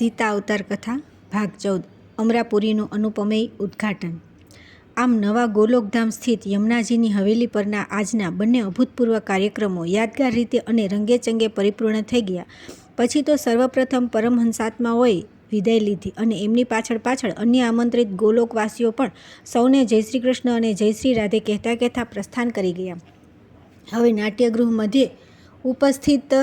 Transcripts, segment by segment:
સીતા અવતાર કથા ભાગ 14 અમરાપુરીનું અનુપમેય ઉદ્ઘાટન। આમ નવા ગોલોકધામ સ્થિત યમુનાજીની હવેલી પરના આજના બંને અભૂતપૂર્વ કાર્યક્રમો યાદગાર રીતે અને રંગેચંગે પરિપૂર્ણ થઈ ગયા પછી તો સર્વપ્રથમ પરમહંસાત્માઓએ વિદાય લીધી અને એમની પાછળ અન્ય આમંત્રિત ગોલોકવાસીઓ પણ સૌને જય શ્રી કૃષ્ણ અને જય શ્રી રાધે કહેતા પ્રસ્થાન કરી ગયા। હવે નાટ્યગૃહ મધ્યે ઉપસ્થિત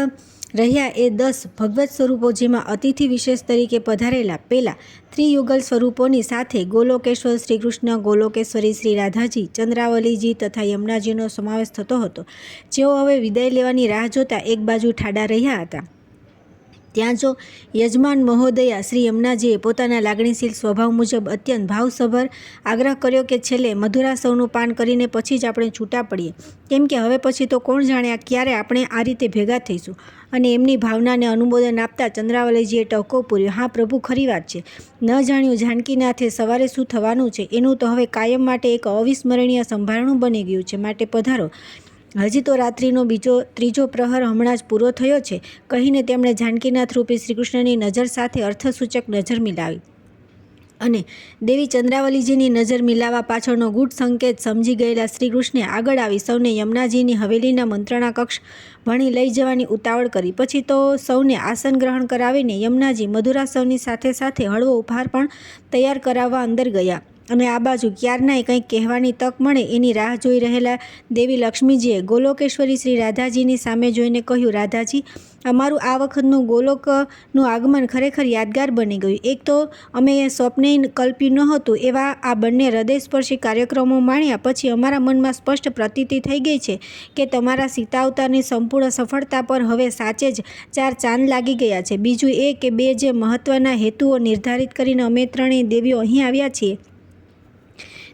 રહ્યા એ 10 ભગવત સ્વરૂપો, જેમાં અતિથિ વિશેષ તરીકે પધારેલા પેલા ત્રિયુગલ સ્વરૂપોની સાથે ગોલોકેશ્વર શ્રી કૃષ્ણ, ગોલોકેશ્વરી શ્રી રાધાજી, ચંદ્રાવલીજી તથા યમુનાજીનો સમાવેશ થતો હતો, જેઓ હવે વિદાય લેવાની રાહ જોતા એક બાજુ ઠાડા રહ્યા હતા। ત્યાં જો યજમાન મહોદયા શ્રી યમુનાજીએ પોતાના લાગણીશીલ સ્વભાવ મુજબ અત્યંત ભાવસભર આગ્રહ કર્યો કે છેલ્લે મધુરાસવનું પાન કરીને પછી જ આપણે છૂટા પડીએ, કેમ કે હવે પછી તો કોણ જાણે ક્યારે આપણે આ રીતે ભેગા થઈશું। અને એમની ભાવનાને અનુમોદન આપતા ચંદ્રાવલીજીએ ટહુકો પૂર્યો, હા પ્રભુ, ખરી વાત છે। ન જાણ્યું જાનકીનાથે સવારે શું થવાનું છે, એનું તો હવે કાયમ માટે એક અવિસ્મરણીય સંભારણું બની ગયું છે, માટે પધારો। હજી તો રાત્રિનો ત્રીજો પ્રહર હમણાં જ પૂરો થયો છે, કહીને તેમણે જાનકીનાથ રૂપી શ્રીકૃષ્ણની નજર સાથે અર્થસૂચક નજર મિલાવી અને દેવી ચંદ્રાવલીજીની નજર મિલાવવા પાછળનો ગૂઢ સંકેત સમજી ગયેલા શ્રીકૃષ્ણે આગળ આવી સૌને યમુનાજીની હવેલીના મંત્રણા કક્ષ ભણી લઈ જવાની ઉતાવળ કરી। પછી તો સૌને આસન ગ્રહણ કરાવીને યમુનાજી મધુરાસવની સાથે સાથે હળવો ઉપહાર પણ તૈયાર કરાવવા અંદર ગયા અને આ બાજુ ક્યારનાય કંઈક કહેવાની તક મળે એની રાહ જોઈ રહેલા દેવી લક્ષ્મીજીએ ગોલોકેશ્વરી શ્રી રાધાજીની સામે જોઈને કહ્યું, રાધાજી, અમારું આ વખતનું ગોલોકનું આગમન ખરેખર યાદગાર બની ગયું। એક તો અમે સ્વપ્ને કલ્પ્યું નહોતું એવા આ બંને હૃદયસ્પર્શી કાર્યક્રમો માણ્યા પછી અમારા મનમાં સ્પષ્ટ પ્રતીતિ થઈ ગઈ છે કે તમારા સીતા અવતારની સંપૂર્ણ સફળતા પર હવે સાચે જ 4 ચાંદ લાગી ગયા છે। બીજું એ કે બે જે મહત્ત્વના હેતુઓ નિર્ધારિત કરીને અમે ત્રણેય દેવીઓ અહીં આવ્યા છીએ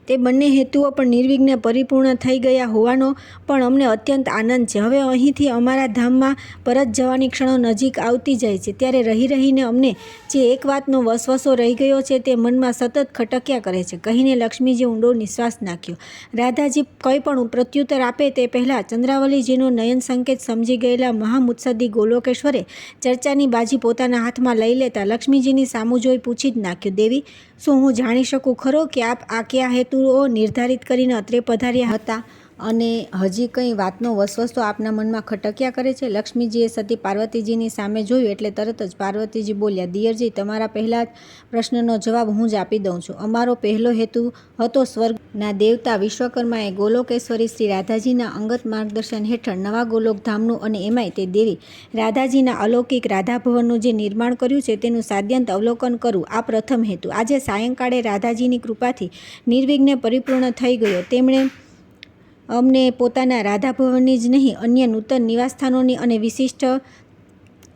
તે બંને હેતુઓ પણ નિર્વિઘ્ને પરિપૂર્ણ થઈ ગયા હોવાનો પણ અમને અત્યંત આનંદ છે। હવે અહીંથી અમારા ધામમાં પરત જવાની ક્ષણો નજીક આવતી જાય છે, ત્યારે રહીને અમને જે એક વાતનો વસવસો રહી ગયો છે તે મનમાં સતત ખટક્યા કરે છે, કહીને લક્ષ્મીજીએ ઊંડો નિશ્વાસ નાખ્યો। રાધાજી કંઈ પણ પ્રત્યુત્તર આપે તે પહેલાં ચંદ્રાવલીજીનો નયન સંકેત સમજી ગયેલા મહામુત્સદ્દી ગોલોકેશ્વરે ચર્ચાની બાજી પોતાના હાથમાં લઈ લેતા લક્ષ્મીજીની સામું જોઈ પૂછી જ નાખ્યું, દેવી, શું હું જાણી શકું ખરો કે આપ આ કયા હેતુઓ નિર્ધારિત કરીને અત્રે પધાર્યા હતા અને હજી કંઈ વાતનો વસવસો આપના મનમાં ખટક્યા કરે છે? લક્ષ્મીજીએ સતી પાર્વતીજીની સામે જોયું એટલે તરત જ પાર્વતીજી બોલ્યા, દિયરજી, તમારા પહેલા જ પ્રશ્નનો જવાબ હું જ આપી દઉં છું। અમારો પહેલો હેતુ હતો સ્વર્ગના દેવતા વિશ્વકર્માએ ગોલોકેશ્વરી શ્રી રાધાજીના અંગત માર્ગદર્શન હેઠળ નવા ગોલોકધામનું અને એમાંય તે દેવી રાધાજીના અલૌકિક રાધાભવનનું જે નિર્માણ કર્યું છે તેનું સાદ્યંત અવલોકન કરવું, આ પ્રથમ હેતુ આજે સાયંકાળે રાધાજીની કૃપાથી નિર્વિઘ્ને પરિપૂર્ણ થઈ ગયો। તેમણે અમને પોતાના રાધાભવનની જ નહીં અન્ય નૂતન નિવાસસ્થાનોની અને વિશિષ્ટ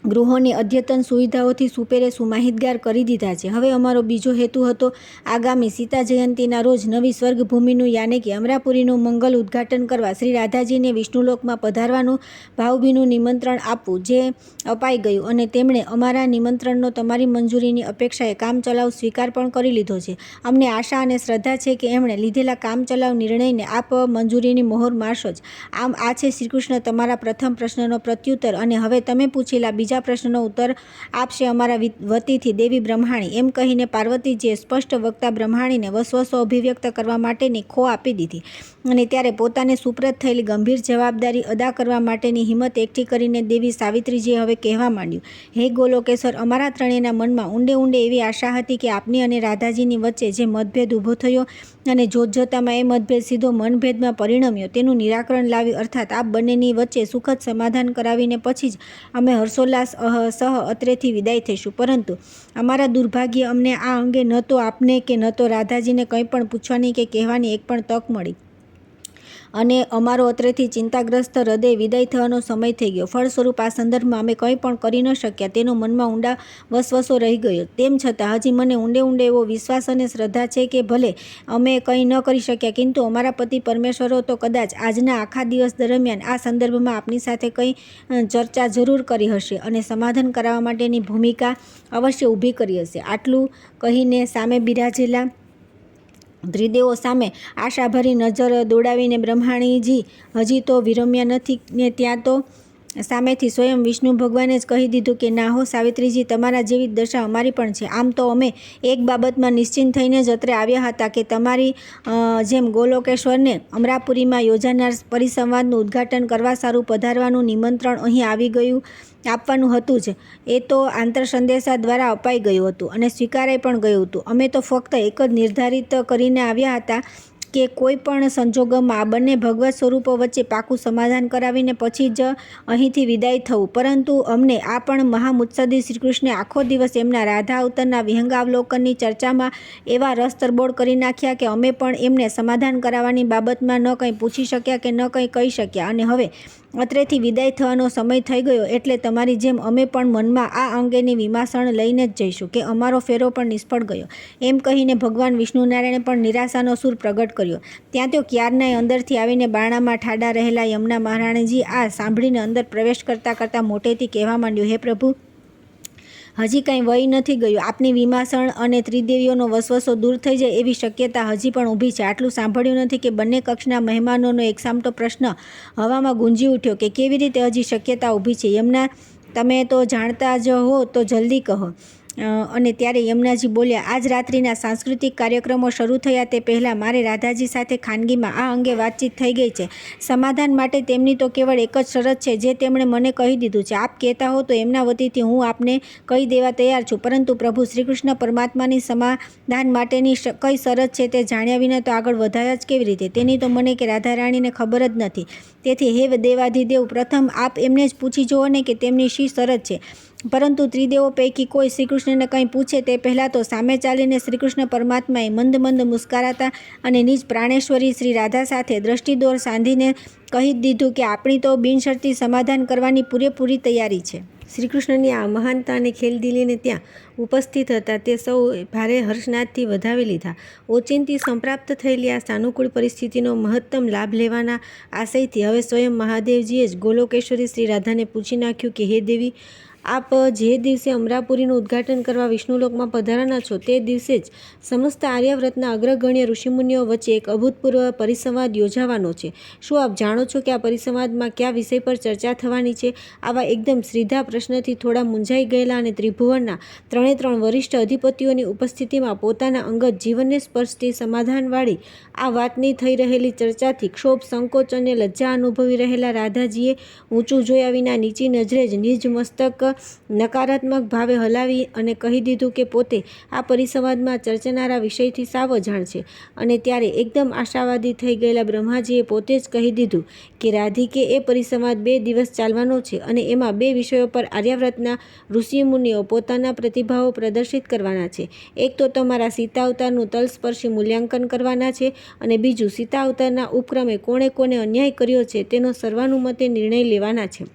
ગૃહોની અદ્યતન સુવિધાઓથી સુપેરે સુમાહિતગાર કરી દીધા છે। હવે અમારો બીજો હેતુ હતો આગામી સીતા જયંતીના રોજ નવી સ્વર્ગભૂમિનું યાને કે અમરાપુરીનું મંગલ ઉદ્ઘાટન કરવા શ્રી રાધાજીને વિષ્ણુલોકમાં પધારવાનું ભાવભીનું નિમંત્રણ આપવું, જે અપાઈ ગયું અને તેમણે અમારા નિમંત્રણનો તમારી મંજૂરીની અપેક્ષાએ કામચલાઉ સ્વીકાર પણ કરી લીધો છે। અમને આશા અને શ્રદ્ધા છે કે એમણે લીધેલા કામચલાઉ નિર્ણયને આપ મંજૂરીની મહોર મારશો જ। આમ આ છે શ્રીકૃષ્ણ તમારા પ્રથમ પ્રશ્નનો પ્રત્યુત્તર અને હવે તમે પૂછેલા બીજા પ્રશ્નનો ઉત્તર આપશે અમારા વતીથી દેવી બ્રહ્માણી। એમ કહીને પાર્વતીજીએ સ્પષ્ટ વક્તા બ્રહ્માણીને વસવસો અભિવ્યક્ત કરવા માટેની ખો આપી દીધી અને ત્યારે પોતાને સુપ્રત થયેલી ગંભીર જવાબદારી અદા કરવા માટેની હિંમત એકઠી કરીને દેવી સાવિત્રીજીએ હવે કહેવા માંડ્યું, હે ગોલોકેશ્વર, અમારા ત્રણેયના મનમાં ઊંડે એવી આશા હતી કે આપની અને રાધાજીની વચ્ચે જે મતભેદ ઊભો થયો અને જોતજોતામાં એ મતભેદ સીધો મનભેદમાં પરિણમ્યો તેનું નિરાકરણ લાવી અર્થાત આપ બંનેની વચ્ચે સુખદ સમાધાન કરાવીને પછી જ અમે હર્ષોલ્લાસ સહ અત્રેથી વિદાય થઈશું। પરંતુ અમારા દુર્ભાગ્ય અમને આ અંગે ન તો આપને કે ન તો રાધાજીને કંઈ પણ પૂછવાની કે કહેવાની એક પણ તક મળી અને અમારો અત્રેથી ચિંતાગ્રસ્ત હૃદય વિદાય થવાનો સમય થઈ ગયો। ફળસ્વરૂપ આ સંદર્ભમાં અમે કંઈ પણ કરી ન શક્યા તેનો મનમાં ઊંડા વસવસો રહી ગયો। તેમ છતાં હજી મને ઊંડે એવો વિશ્વાસ અને શ્રદ્ધા છે કે ભલે અમે કંઈ ન કરી શક્યા કિંતુ અમારા પતિ પરમેશ્વરો તો કદાચ આજના આખા દિવસ દરમિયાન આ સંદર્ભમાં આપની સાથે કંઈ ચર્ચા જરૂર કરી હશે અને સમાધાન કરાવવા માટેની ભૂમિકા અવશ્ય ઊભી કરી હશે। આટલું કહીને સામે બિરાજેલા ત્રિદેવો સામે આશાભરી નજર દોડાવીને બ્રહ્માણીજી હજી તો વિરમ્યા નથી ને ત્યાં તો સામેથી સ્વયં વિષ્ણુ ભગવાને જ કહી દીધું કે ના હો સાવિત્રીજી, તમારા જેવી દશા અમારી પણ છે. આમ તો અમે એક બાબતમાં નિશ્ચિંત થઈને જ અત્રે આવ્યા હતા કે તમારી જેમ ગોલોકેશ્વરને અમરાપુરીમાં યોજાનાર પરિસંવાદનું ઉદ્ઘાટન કરવા સારું પધારવાનું નિમંત્રણ અહીં આવી ગયું આપવાનું હતું જ. એ તો આંતરસંદેશા દ્વારા અપાઈ ગયું હતું અને સ્વીકારાઈ પણ ગયું હતું. અમે તો ફક્ત એક જ નિર્ધારિત કરીને આવ્યા હતા કે કોઈ પણ સંજોગોમાં આ બંને ભગવત સ્વરૂપો વચ્ચે પાકું સમાધાન કરાવીને પછી જ અહીંથી વિદાય થવું. પરંતુ અમને આ પણ મહામુત્સદી શ્રીકૃષ્ણે આખો દિવસ એમના રાધા અવતારના વિહંગાવલોકનની ચર્ચામાં એવા રસ તરબોળ કરી નાખ્યા કે અમે પણ એમને સમાધાન કરાવવાની બાબતમાં ન કંઈ પૂછી શક્યા કે ન કંઈ કહી શક્યા. અને હવે અત્રેથી વિદાય થવાનો સમય થઈ ગયો એટલે તમારી જેમ અમે પણ મનમાં આ અંગેની વિમાસણ લઈને જ જઈશું કે અમારો ફેરો પણ નિષ્ફળ ગયો. એમ કહીને ભગવાન વિષ્ણુનારાયણે પણ નિરાશાનો સૂર પ્રગટ કર્યો. ત્યાં તો ક્યારનાય અંદરથી આવીને બારણામાં ઠાડા રહેલા યમુના મહારાણીજી આ સાંભળીને અંદર પ્રવેશ કરતાં મોટેથી કહેવા માંડ્યું, હે પ્રભુ, હજી કાંઈ વહી નથી ગયું. આપની વિમાસણ અને ત્રિદેવીઓનો વસવસો દૂર થઈ જાય એવી શક્યતા હજી પણ ઊભી છે. આટલું સાંભળ્યું નથી કે બંને કક્ષના મહેમાનોનો એકસામટો પ્રશ્ન હવામાં ગુંજી ઉઠ્યો કે કેવી રીતે હજી શક્યતા ઊભી છે? યમુના, તમે તો જાણતા જ હો તો જલ્દી કહો. અને ત્યારે યમુનાજી બોલ્યા, આજ રાત્રિના સાંસ્કૃતિક કાર્યક્રમો શરૂ થયા તે પહેલાં મારે રાધાજી સાથે ખાનગીમાં આ અંગે વાતચીત થઈ ગઈ છે. સમાધાન માટે તેમની તો કેવળ એક જ શરત છે જે તેમણે મને કહી દીધું છે. આપ કહેતા હો તો એમના વતીથી હું આપને કહી દેવા તૈયાર છું. પરંતુ પ્રભુ શ્રીકૃષ્ણ પરમાત્માની સમાધાન માટેની કઈ શરત છે તે જાણ્યા વિના તો આગળ વધાય જ કેવી રીતે? તેની તો મને કે રાધારાણીને ખબર જ નથી. તેથી હે દેવાધિદેવ, પ્રથમ આપ એમને જ પૂછી જુઓ ને કે તેમની શી શરત છે. પરંતુ ત્રિદેવો પૈકી કોઈ શ્રીકૃષ્ણને કંઈ પૂછે તે પહેલાં તો સામે ચાલીને શ્રીકૃષ્ણ પરમાત્માએ મંદ મુસ્કરાતા અને નિજ પ્રાણેશ્વરી શ્રી રાધા સાથે દ્રષ્ટિદોર સાંધીને કહી દીધું કે આપણી તો બિનશરતી સમાધાન કરવાની પૂરેપૂરી તૈયારી છે. શ્રીકૃષ્ણની આ મહાનતા અને ખેલદિલીને ત્યાં ઉપસ્થિત હતા તે સૌ ભારે હર્ષનાદથી વધાવી લીધા. ઓચિંતી સંપ્રાપ્ત થયેલી આ સાનુકૂળ પરિસ્થિતિનો મહત્તમ લાભ લેવાના આશયથી હવે સ્વયં મહાદેવજીએ જ ગોલોકેશ્વરી શ્રી રાધાને પૂછી નાખ્યું કે હે દેવી, આપ જે દિવસે અમરાપુરીનું ઉદ્ઘાટન કરવા વિષ્ણુલોકમાં પધારવાના છો તે દિવસે જ સમસ્ત આર્યાવ્રતના અગ્રગણ્ય ઋષિમુનિઓ વચ્ચે એક અભૂતપૂર્વ પરિસંવાદ યોજાવાનો છે. શું આપ જાણો છો કે આ પરિસંવાદમાં કયા વિષય પર ચર્ચા થવાની છે? આવા એકદમ સીધા પ્રશ્નથી થોડા મૂંઝાઈ ગયેલા અને ત્રિભુવનના ત્રણ વરિષ્ઠ અધિપતિઓની ઉપસ્થિતિમાં પોતાના અંગત જીવનને સ્પર્શતી સમાધાનવાળી આ વાતની થઈ રહેલી ચર્ચાથી ક્ષોભ, સંકોચ અને લજ્જા અનુભવી રહેલા રાધાજીએ ઊંચું જોયા વિના નીચી નજરે જ નિજ મસ્તક નકારાત્મક ભાવે હલાવી અને કહી દીધું કે પોતે આ પરિસંવાદમાં ચર્ચનારા વિષયથી સાવ અજાણ છે. અને ત્યારે એકદમ આશાવાદી થઈ ગયેલા બ્રહ્માજીએ પોતે જ કહી દીધું કે રાધિકે એ પરિસંવાદ 2 દિવસ ચાલવાનો છે અને એમાં 2 વિષયો પર આર્યાવ્રતના ઋષિમુનિઓ પોતાના પ્રતિભાવો પ્રદર્શિત કરવાના છે. એક તો તમારા સીતા અવતારનું તલસ્પર્શી મૂલ્યાંકન કરવાના છે અને બીજું સીતા અવતારના ઉપક્રમે કોણે અન્યાય કર્યો છે તેનો સર્વાનુમતે નિર્ણય લેવાના છે.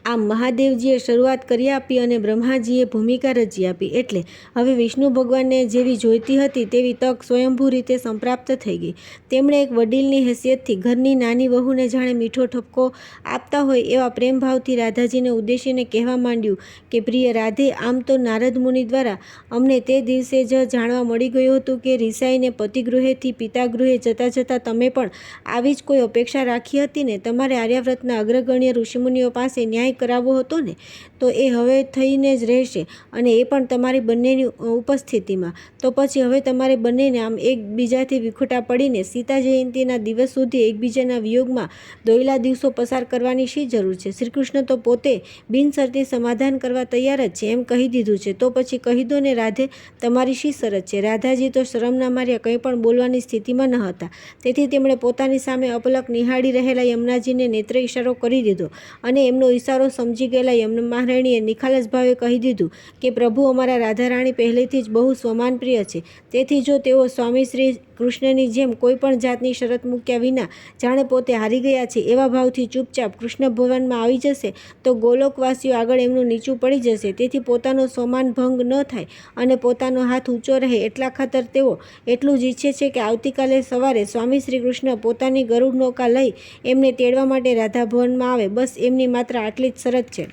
આમ મહાદેવજીએ શરૂઆત કરી આપી અને બ્રહ્માજીએ ભૂમિકા રચી આપી. એટલે હવે વિષ્ણુ ભગવાનને જેવી જોઈતી હતી તેવી તક સ્વયંભૂ રીતે સંપ્રાપ્ત થઈ ગઈ. તેમણે એક વડીલની હેસિયતથી ઘરની નાની વહુને જાણે મીઠો ઠપકો આપતા હોય એવા પ્રેમભાવથી રાધાજીને ઉદ્દેશીને કહેવા માંડ્યું કે પ્રિય રાધે, આમ તો નારદ મુનિ દ્વારા અમને તે દિવસે જ જાણવા મળી ગયું હતું કે રિસાઈને પતિગૃહેથી પિતાગૃહે જતાં તમે પણ આવી જ કોઈ અપેક્ષા રાખી હતી ને? તમારે આર્યાવ્રતના અગ્રગણ્ય ઋષિમુનિઓ પાસે ન્યાય કરાવવો હતો ને? તો એ હવે થઈને જ રહેશે અને એ પણ તમારી બંનેની ઉપસ્થિતિમાં. તો પછી હવે તમારે બંનેને આમ એકબીજાથી વિખૂટા પડીને સીતા જયંતીના દિવસ સુધી એકબીજાના વિયોગમાં દોયલા દિવસો પસાર કરવાની શી જરૂર છે? શ્રીકૃષ્ણ તો પોતે બિનશરતી સમાધાન કરવા તૈયાર જ છે એમ કહી દીધું છે. તો પછી કહી દો ને રાધે, તમારી શી શરત છે? રાધાજી તો શરમના માર્યા કંઈ પણ બોલવાની સ્થિતિમાં ન હતા. તેથી તેમણે પોતાની સામે અપલક નિહાળી રહેલા યમુનાજીને નેત્ર ઇશારો કરી દીધો અને એમનો ઇશારો સમજી ગયેલા યમુના મહારાણીએ નિખાલસ ભાવે કહી દીધું કે પ્રભુ, અમારા રાધારાણી પહેલેથી જ બહુ સ્વમાન પ્રિય છે. તેથી જો તેઓ સ્વામી શ્રી કૃષ્ણની જેમ કોઈ પણ જાતની શરત મૂક્યા વિના જાણે પોતે હારી ગયા છે એવા ભાવથી ચૂપચાપ કૃષ્ણ ભવનમાં આવી જશે તો ગોલોકવાસીઓ આગળ એમનું નીચું પડી જશે. તેથી પોતાનો સ્વમાન ભંગ ન થાય અને પોતાનો હાથ ઊંચો રહે એટલા ખાતર તેઓ એટલું જ ઈચ્છે છે કે આવતીકાલે સવારે સ્વામી શ્રી કૃષ્ણ પોતાની ગરુડ નૌકા લઈ એમને તેડવા માટે રાધા ભવનમાં આવે. બસ એમની માત્ર આટલી જ શરત છે.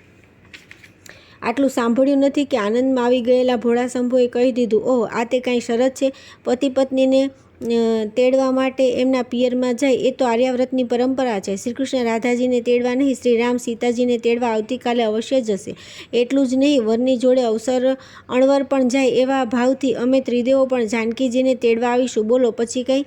આટલું સાંભળ્યું નથી કે આનંદમાં આવી ગયેલા ભોળા શંભુએ કહી દીધું, ઓહ, આ તે કાંઈ શરત છે? પતિ પત્નીને તેડવા માટે એમના પિયરમાં જાય. એ તો આર્યાવ્રતની પરંપરા છે. શ્રી કૃષ્ણ રાધાજીને તેડવા નહીં, શ્રી રામ સીતાજીને તેડવા આવતીકાલે અવશ્ય જશે. એટલું જ નહીં, વરની જોડે અવસર અણવર પણ જાય એવા ભાવથી અમે ત્રિદેવો પણ જાનકીજીને તેડવા આવીશું. બોલો પછી કંઈ?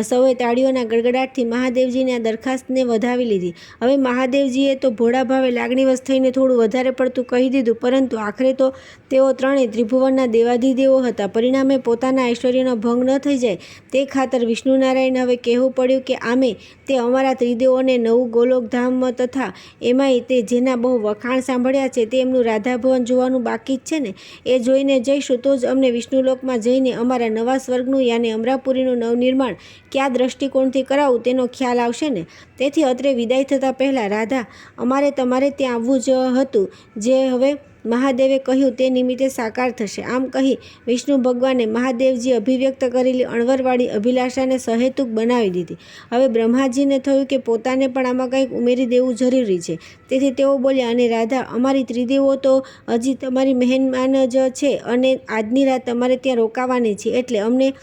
સૌએ તાળીઓના ગડગડાટથી મહાદેવજીની આ દરખાસ્તને વધાવી લીધી. હવે મહાદેવજીએ તો ભોળા ભાવે લાગણીવશ થઈને થોડું વધારે પડતું કહી દીધું, પરંતુ આખરે તો તેઓ ત્રણેય ત્રિભુવનના દેવાધિદેવો હતા. પરિણામે પોતાના ઐશ્વર્યનો ભંગ ન થઈ જાય તે ખાતર વિષ્ણુનારાયણ હવે કહેવું પડ્યું કે આમે તે અમારા ત્રિદેવોને નવું ગોલોકધામ તથા એમાંય તે જેના બહુ વખાણ સાંભળ્યા છે તે એમનું રાધાભવન જોવાનું બાકી જ છે ને. એ જોઈને જઈશું તો જ અમને વિષ્ણુલોકમાં જઈને અમારા નવા સ્વર્ગનું યાને અમરાપુરીનું નવનિર્માણ કયા દ્રષ્ટિકોણથી કરાવવું તેનો ખ્યાલ આવશે ને. તેથી અત્રે વિદાય થતાં પહેલાં રાધા, અમારે તમારે ત્યાં આવવું જ હતું, જે હવે મહાદેવે કહ્યું તે નિમિત્તે સાકાર થશે. આમ કહી વિષ્ણુ ભગવાને મહાદેવજી અભિવ્યક્ત કરેલી અણવરવાળી અભિલાષાને સહેતુક બનાવી દીધી. હવે બ્રહ્માજીને થયું કે પોતાને પણ આમાં કંઈક ઉમેરી દેવું જરૂરી છે. તેથી તેઓ બોલ્યા, અને રાધા, અમારી ત્રિદેવો તો હજી તમારી મહેમાન જ છે અને આજની રાત તમારે ત્યાં રોકાવાની છે, એટલે અમને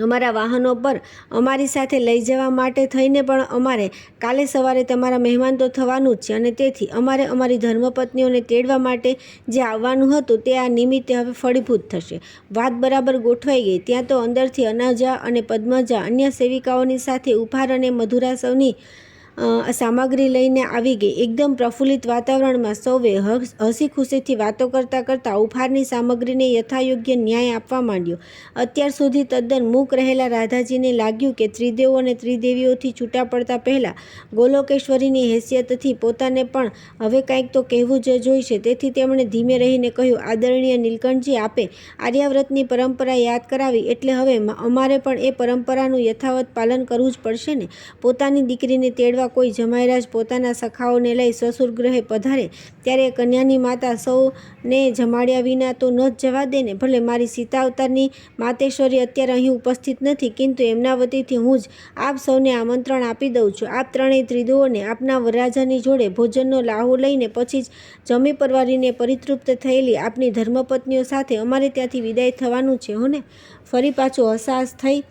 અમારા વાહનો પર અમારી સાથે લઈ જવા માટે થઈને પણ અમારે કાલે સવારે તમારા મહેમાન તો થવાનું જ છે, અને તેથી અમારે અમારી ધર્મપત્નીઓને તેડવા માટે જે આવવાનું હતું તે આ નિમિત્તે હવે ફળીભૂત થશે. વાત બરાબર ગોઠવાઈ ગઈ. ત્યાં તો અંદરથી અનાજા અને પદ્મજા અન્ય સેવિકાઓની સાથે ઉપહાર અને મધુરા સૌની સામગ્રી લઈને આવી ગઈ. એકદમ પ્રફુલ્લિત વાતાવરણમાં સૌએ હસી ખુશીથી વાતો કરતાં કરતાં ઉપહારની સામગ્રીને યથાયોગ્ય ન્યાય આપવા માંડ્યો. અત્યાર સુધી તદ્દન મૂક રહેલા રાધાજીને લાગ્યું કે ત્રિદેવો અને ત્રિદેવીઓથી છૂટા પડતા પહેલાં ગોલોકેશ્વરીની હેસિયતથી પોતાને પણ હવે કાંઈક તો કહેવું જ જોઈશે. તેથી તેમણે ધીમે રહીને કહ્યું, આદરણીય નીલકંઠજી, આપે આર્યાવ્રતની પરંપરા યાદ કરાવી એટલે હવે અમારે પણ એ પરંપરાનું યથાવત પાલન કરવું જ પડશે ને. પોતાની દીકરીને તેડવા કોઈ જમાઈરાજ પોતાના સખાઓને લઈ સસુર ગ્રહે પધારે ત્યારે કન્યાની માતા સૌને જમાડ્યા વિના તો ન જ જવા દે ને. ભલે મારી સીતા અવતારની માતેશ્વરી અત્યારે અહીં ઉપસ્થિત નથી, કિંતુ એમના વતીથી હું જ આપ સૌને આમંત્રણ આપી દઉં છું. આપ ત્રણેય ત્રિદેવોને આપના વરરાજાની જોડે ભોજનનો લાહો લઈને પછી જ જમી પરવારીને પરિતૃપ્ત થયેલી આપની ધર્મપત્નીઓ સાથે અમારે ત્યાંથી વિદાય થવાનું છે હો ને. ફરી પાછું હસાહસ થઈ.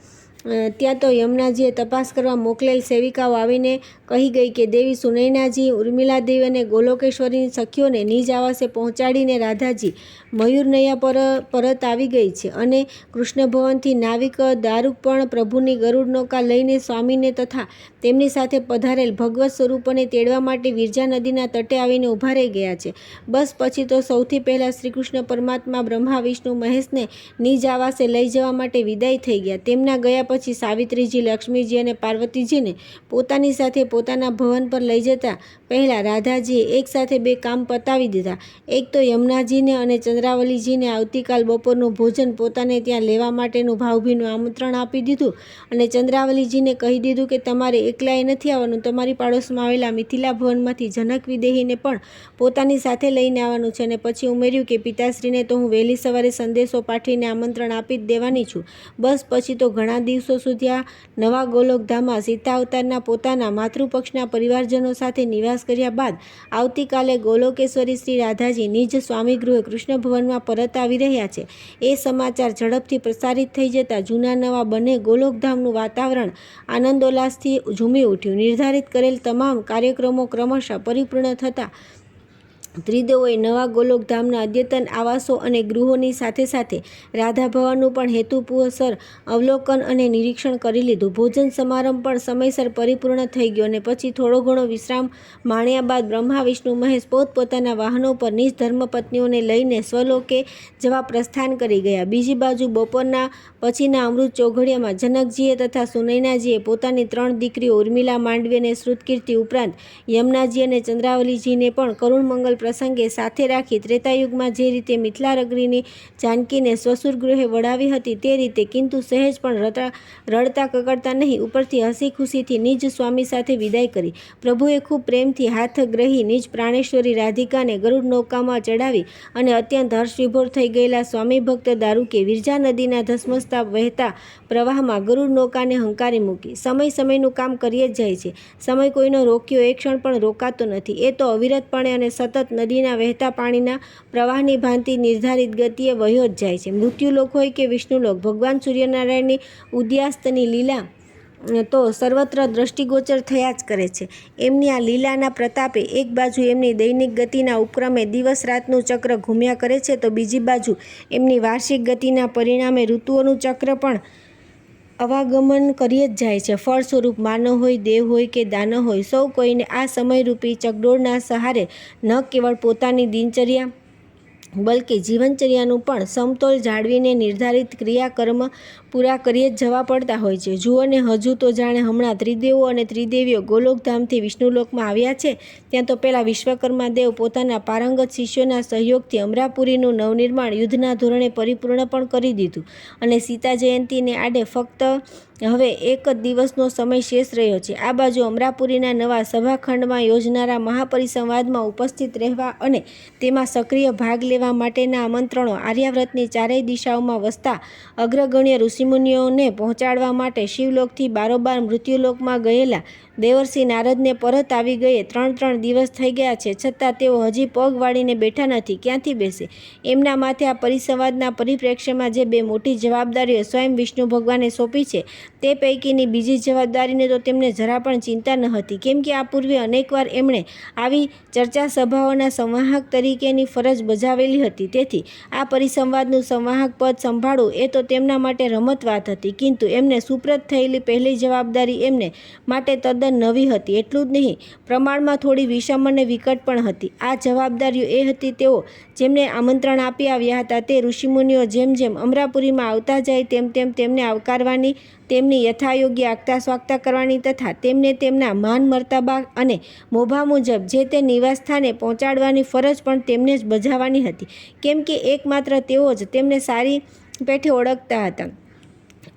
ત્યાં તો યમુનાજીએ તપાસ કરવા મોકલેલ સેવિકાઓ આવીને કહી ગઈ કે દેવી સુનયનાજી, ઉર્મિલાદેવી અને ગોલોકેશ્વરીની સખીઓને નિજ આવાસે પહોંચાડીને રાધાજી મયુરનૈયા પર પરત આવી ગઈ છે, અને કૃષ્ણભવનથી નાવિક દારૂક પણ પ્રભુની ગરુડ નૌકા લઈને સ્વામીને તથા તેમની સાથે પધારેલ ભગવત સ્વરૂપોને તેડવા માટે વિરજા નદીના તટે આવીને ઊભા રહી ગયા છે. બસ પછી તો સૌથી પહેલાં શ્રી કૃષ્ણ પરમાત્મા બ્રહ્મા વિષ્ણુ મહેશને નિજ આવાસે લઈ જવા માટે વિદાય થઈ ગયા. તેમના ગયા પછી સાવિત્રીજી, લક્ષ્મીજી અને પાર્વતીજીને પોતાની સાથે પોતાના ભવન પર લઈ જતા પહેલાં રાધાજીએ એક સાથે બે કામ પતાવી દીધા. એક તો યમુનાજીને અને ચંદ્રાવલીજીને આવતીકાલ બપોરનું ભોજન પોતાને ત્યાં લેવા માટેનું ભાવભીનું આમંત્રણ આપી દીધું, અને ચંદ્રાવલીજીને કહી દીધું કે તમારે એકલાએ નથી આવવાનું, તમારી પાડોશમાં આવેલા મિથિલા ભવનમાંથી જનક વિદેહીને પણ પોતાની સાથે લઈને આવવાનું છે. અને પછી ઉમેર્યું કે પિતાશ્રીને તો હું વહેલી સવારે સંદેશો પાઠવીને આમંત્રણ આપી જ દેવાની છું. બસ પછી તો ઘણા દિવસો સુધી આ નવા ગોલોકધામમાં સીતા અવતારના પોતાના માતૃપક્ષના પરિવારજનો સાથે નિવાસ કર્યા બાદ આવતીકાલે ગોલોકેશ્વરી શ્રી રાધાજી નિજ સ્વામીગૃહે કૃષ્ણ ભવનમાં પરત આવી રહ્યા છે. એ સમાચાર ઝડપથી પ્રસારિત થઈ જતાં જૂના નવા બંને ગોલોકધામનું વાતાવરણ આનંદોલ્લાસથી ઝૂમી ઉઠ્યું. નિર્ધારિત કરેલ તમામ કાર્યક્રમો ક્રમશઃ પરિપૂર્ણ થતાં ત્રિદેવોએ નવા ગોલોકધામના અદ્યતન આવાસો અને ગૃહોની સાથે સાથે રાધા ભવનનું પણ હેતુપૂર્વક અવલોકન અને નિરીક્ષણ કરી લીધું. ભોજન સમારંભ પણ સમયસર પરિપૂર્ણ થઈ ગયો, અને પછી થોડો ઘણો વિશ્રામ માણ્યા બાદ બ્રહ્મા વિષ્ણુ મહેશ પોતપોતાના વાહનો પર નિજ ધર્મપત્નીઓને લઈને સ્વલોકે જવા પ્રસ્થાન કરી ગયા. બીજી બાજુ બપોરના પછીના અમૃત ચોઘડિયામાં જનકજીએ તથા સુનયનાજીએ પોતાની ત્રણ દીકરીઓ ઉર્મિલા, માંડવી અને શ્રુતકીર્તિ ઉપરાંત યમુનાજી અને ચંદ્રાવલીજીને પણ કરુણ મંગલ પ્રસંગે સાથે રાખી ત્રેતાયુગમાં જે રીતે મિથિલાનગરીની જાનકીને સ્વસુર ગૃહે વડાવી હતી તે રીતે, કિંતુ સહેજ પણ રડતા કકડતા નહીં, ઉપરથી હસી ખુશીથી નિજ સ્વામી સાથે વિદાય કરી. પ્રભુએ ખૂબ પ્રેમથી હાથ ગ્રહી નિજ પ્રાણેશ્વરી રાધિકાને ગરુડ નૌકામાં ચડાવી અને અત્યંત હર્ષવિભોર થઈ ગયેલા સ્વામી ભક્ત દારૂકે વિરજા નદીના ધસમસતા વહેતા પ્રવાહમાં ગરુડ નૌકાને હંકારી મૂકી. સમય સમયનું કામ કરીએ જ જાય છે. સમય કોઈનો રોક્યો એક ક્ષણ પણ રોકાતો નથી. એ તો અવિરતપણે અને સતત સતત નદીના વહેતા પાણીના પ્રવાહની ભાંતિ નિર્ધારિત ગતિએ વહ્યો જ જાય છે. મૃત્યુલોક હોય કે વિષ્ણુલોક, ભગવાન સૂર્યનારાયણની ઉદયાસ્તની લીલા તો સર્વત્ર દ્રષ્ટિગોચર થયા જ કરે છે. એમની આ લીલાના પ્રતાપે એક બાજુ એમની દૈનિક ગતિના ઉપક્રમે દિવસ રાતનું ચક્ર ઘૂમ્યા કરે છે, તો બીજી બાજુ એમની વાર્ષિક ગતિના પરિણામે ઋતુઓનું ચક્ર પણ અવાગમન કરી જ જાય છે. ફળ સ્વરૂપ માનવ હોય, દેવ હોય કે દાનવ હોય, સૌ કોઈને આ સમયરૂપી ચકડોળના સહારે ન કેવળ પોતાની દિનચર્યા બલકે જીવનચર્યાનું પણ સમતોલ જાળવીને નિર્ધારિત ક્રિયાકર્મ પૂરા કરી જ જવા પડતા હોય છે. જુઓ ને, હજુ તો જાણે હમણાં ત્રિદેવો અને ત્રિદેવીઓ ગોલોકધામથી વિષ્ણુલોકમાં આવ્યા છે, ત્યાં તો પેલા વિશ્વકર્મા દેવ પોતાના પારંગત શિષ્યોના સહયોગથી અમરાપુરીનું નવનિર્માણ યુદ્ધના ધોરણે પરિપૂર્ણ પણ કરી દીધું, અને સીતા જયંતીને આડે ફક્ત હવે એક જ દિવસનો સમય શેષ રહ્યો છે. આ બાજુ અમરાપુરીના નવા સભાખંડમાં યોજનારા મહાપરિસંવાદમાં ઉપસ્થિત રહેવા અને તેમાં સક્રિય ભાગ લેવા માટેના આમંત્રણો આર્યાવ્રતની ચારેય દિશાઓમાં વસતા અગ્રગણ્ય ઋષિમુનિઓને પહોંચાડવા માટે શિવલોકથી બારોબાર મૃત્યુલોકમાં ગયેલા દેવર્ષિ નારદને પરત આવી ગયે 3 દિવસ થઈ ગયા છે, છતાં તેઓ હજી પગ વાળીને બેઠા નથી. ક્યાંથી બેસે? એમના માથે આ પરિસંવાદના પરિપ્રેક્ષ્યમાં જે બે મોટી જવાબદારીઓ સ્વયં વિષ્ણુ ભગવાને સોંપી છે, તે પૈકીની બીજી જવાબદારીને તો તેમને જરા પણ ચિંતા ન હતી, કેમ કે આ પૂર્વે અનેકવાર એમણે આવી ચર્ચા સભાઓના સંવાહક તરીકેની ફરજ બજાવેલી હતી. તેથી આ પરિસંવાદનું સંવાહક પદ સંભાળવું એ તો તેમના માટે રમત વાત હતી, કિંતુ એમને સુપ્રત થયેલી પહેલી જવાબદારી એમને માટે તદ્દન નવી હતી. એટલું જ નહીં, પ્રમાણમાં થોડી વિષમ અને વિકટ પણ હતી. આ જવાબદારીઓ એ હતી, તેઓ જેમને આમંત્રણ આપી આવ્યા હતા તે ઋષિમુનિઓ જેમ જેમ અમરાપુરીમાં આવતા જાય તેમ તેમ તેમને આવકારવાની, તેમની યથાયોગ્ય આગતા સ્વાગતા કરવાની તથા તેમને તેમના માન મર્તબા અને મોભા મુજબ જે તે નિવાસસ્થાને પહોંચાડવાની ફરજ પણ તેમને જ બજાવવાની હતી, કેમ કે એકમાત્ર તેઓ જ તેમને સારી પેઠે ઓળખતા હતા.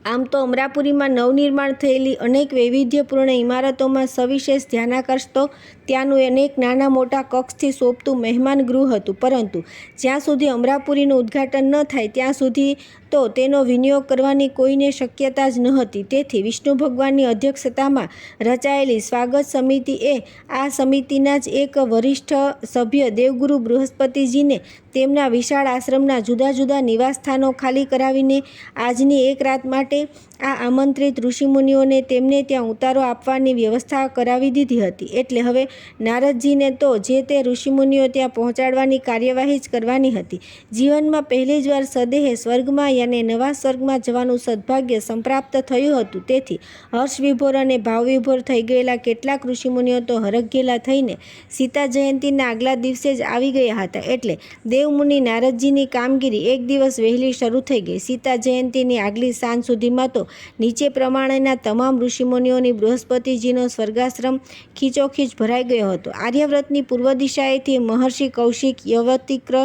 આમ તો અમરાપુરીમાં નવનિર્માણ થયેલી અનેક વૈવિધ્યપૂર્ણ ઇમારતોમાં સવિશેષ ધ્યાનાકર્ષતો ત્યાંનું અનેક નાના મોટા કક્ષથી શોભતું મહેમાન ગૃહ હતું, પરંતુ જ્યાં સુધી અમરાપુરીનું ઉદ્ઘાટન ન થાય ત્યાં સુધી તો તેનો વિનિયોગ કરવાની કોઈને શક્યતા જ ન હતી. તેથી વિષ્ણુ ભગવાનની અધ્યક્ષતામાં રચાયેલી સ્વાગત સમિતિ એ આ સમિતિના જ એક વરિષ્ઠ સભ્ય દેવગુરુ બૃહસ્પતિજીને તેમના વિશાળ આશ્રમના જુદા જુદા નિવાસસ્થાનો ખાલી કરાવીને આજની એક રાત માટે આ આમંત્રિત ઋષિમુનિઓને તેમને ત્યાં ઉતારો આપવાની વ્યવસ્થા કરાવી દીધી હતી. એટલે હવે નારદજીને તો જે તે ઋષિમુનિઓ ત્યાં પહોંચાડવાની કાર્યવાહી જ કરવાની હતી. જીવનમાં પહેલી જ વાર સદેહે સ્વર્ગમાં યાને નવા સ્વર્ગમાં જવાનું સદભાગ્ય સંપ્રાપ્ત થયું હતું. તેથી હર્ષવિભોર અને ભાવવિભોર થઈ ગયેલા કેટલાક ઋષિમુનિઓ તો હરખઘેલા થઈને સીતા જયંતીના આગલા દિવસે જ આવી ગયા હતા. એટલે દેવમુનિ નારદજીની કામગીરી એક દિવસ વહેલી શરૂ થઈ ગઈ. સીતા જયંતીની આગલી સાંજ સુધીમાં તો નીચે પ્રમાણેના તમામ ઋષિમુનિઓની બૃહસ્પતિજીનો સ્વર્ગાશ્રમ ખીચોખીચ ભરાઈ ગયો હતો. આર્યવ્રતની પૂર્વ દિશાએથી મહર્ષિ કૌશિક, યવતિક્ર,